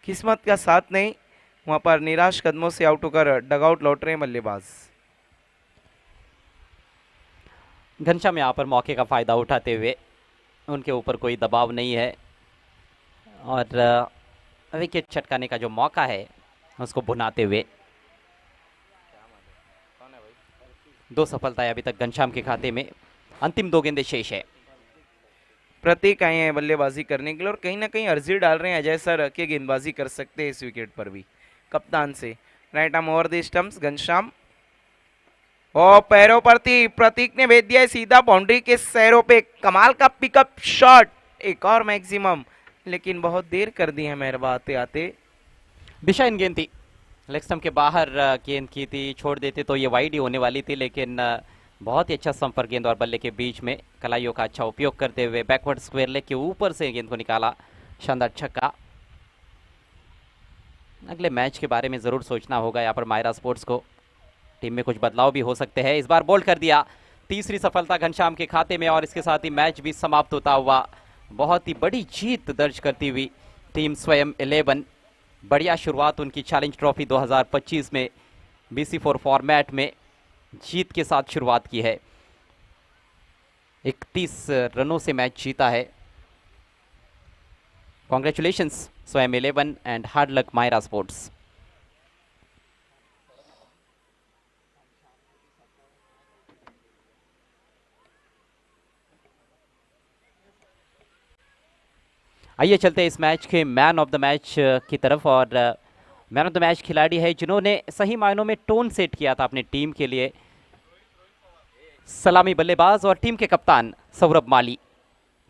किस्मत का साथ नहीं, वहां पर निराश कदमों से आउट होकर डगआउट लौट रहे हैं बल्लेबाज। घनश्याम यहाँ पर मौके का फ़ायदा उठाते हुए, उनके ऊपर कोई दबाव नहीं है और विकेट छटकाने का जो मौका है उसको भुनाते हुए 2 सफलताएं अभी तक घनश्याम के खाते में। अंतिम 2 गेंदें शेष है। प्रतीक आए हैं बल्लेबाजी करने के लिए और कहीं ना कहीं अर्जी डाल रहे हैं अजय सर के गेंदबाजी कर सकते हैं इस विकेट पर भी कप्तान से। Right arm over the stumps, Ghanshyam और पैरों पर थी, प्रतीक ने भेज दिया है सीधा बाउंड्री के सैरों पे। कमाल का पिकअप शॉट, एक और मैक्सिमम, लेकिन बहुत देर कर दी है मेहरबा आते आते। दिशा इन गेंद थी, लेग स्टंप के बाहर गेंद की थी, छोड़ देते तो ये वाइड ही होने वाली थी, लेकिन बहुत ही अच्छा संपर्क गेंद और बल्ले के बीच में कलाइयों का अच्छा उपयोग करते हुए बैकवर्ड स्क्वायर लेग के ऊपर से गेंद को निकाला, शानदार छक्का। अगले मैच के बारे में ज़रूर सोचना होगा यहाँ पर माहिरा स्पोर्ट्स को, टीम में कुछ बदलाव भी हो सकते हैं। इस बार बोल्ड कर दिया, तीसरी सफलता घनश्याम के खाते में और इसके साथ ही मैच भी समाप्त होता हुआ। बहुत ही बड़ी जीत दर्ज करती हुई टीम स्वयं 11, बढ़िया शुरुआत उनकी चैलेंज ट्रॉफी 2025 में BC4 फॉर्मेट में जीत के साथ शुरुआत की है। 31 रनों से मैच जीता है। कॉन्ग्रेचुलेशंस स्वयं 11 and hard luck Mahira sports. आइए चलते हैं इस मैच के मैन ऑफ द मैच की तरफ। और मैन ऑफ द मैच खिलाड़ी है जिन्होंने सही मायनों में टोन सेट किया था अपनी टीम के लिए, सलामी बल्लेबाज और टीम के कप्तान सौरभ माली।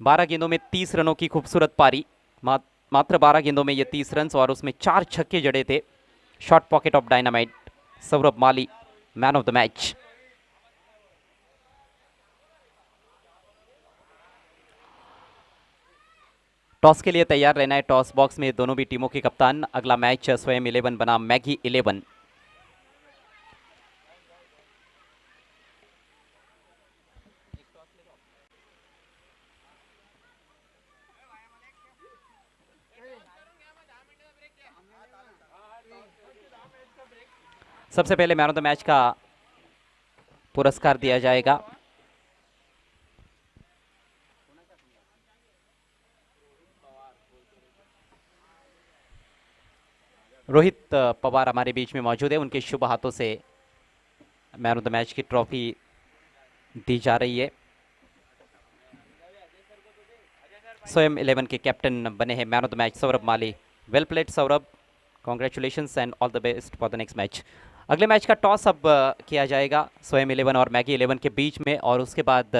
12 गेंदों में 30 रनों की खूबसूरत पारी, मात्र 12 गेंदों में ये 30 रन और उसमें 4 छक्के जड़े थे। Short pocket of dynamite, Saurabh Mali man of the match. Toss के लिए तैयार रहना है, टॉस बॉक्स में दोनों भी टीमों के कप्तान। अगला मैच स्वयं 11 बना मैगी 11। सबसे पहले मैन ऑफ द मैच का पुरस्कार दिया जाएगा। रोहित पवार हमारे बीच में मौजूद है, उनके शुभ हाथों से मैन ऑफ द मैच की ट्रॉफी दी जा रही है। स्वयं 11 के कैप्टन बने हैं man of the match Saurabh Mali. Well played Saurabh, congratulations and all the best for the next match. अगले मैच का टॉस अब किया जाएगा स्वयं 11 और मैगी 11 के बीच में, और उसके बाद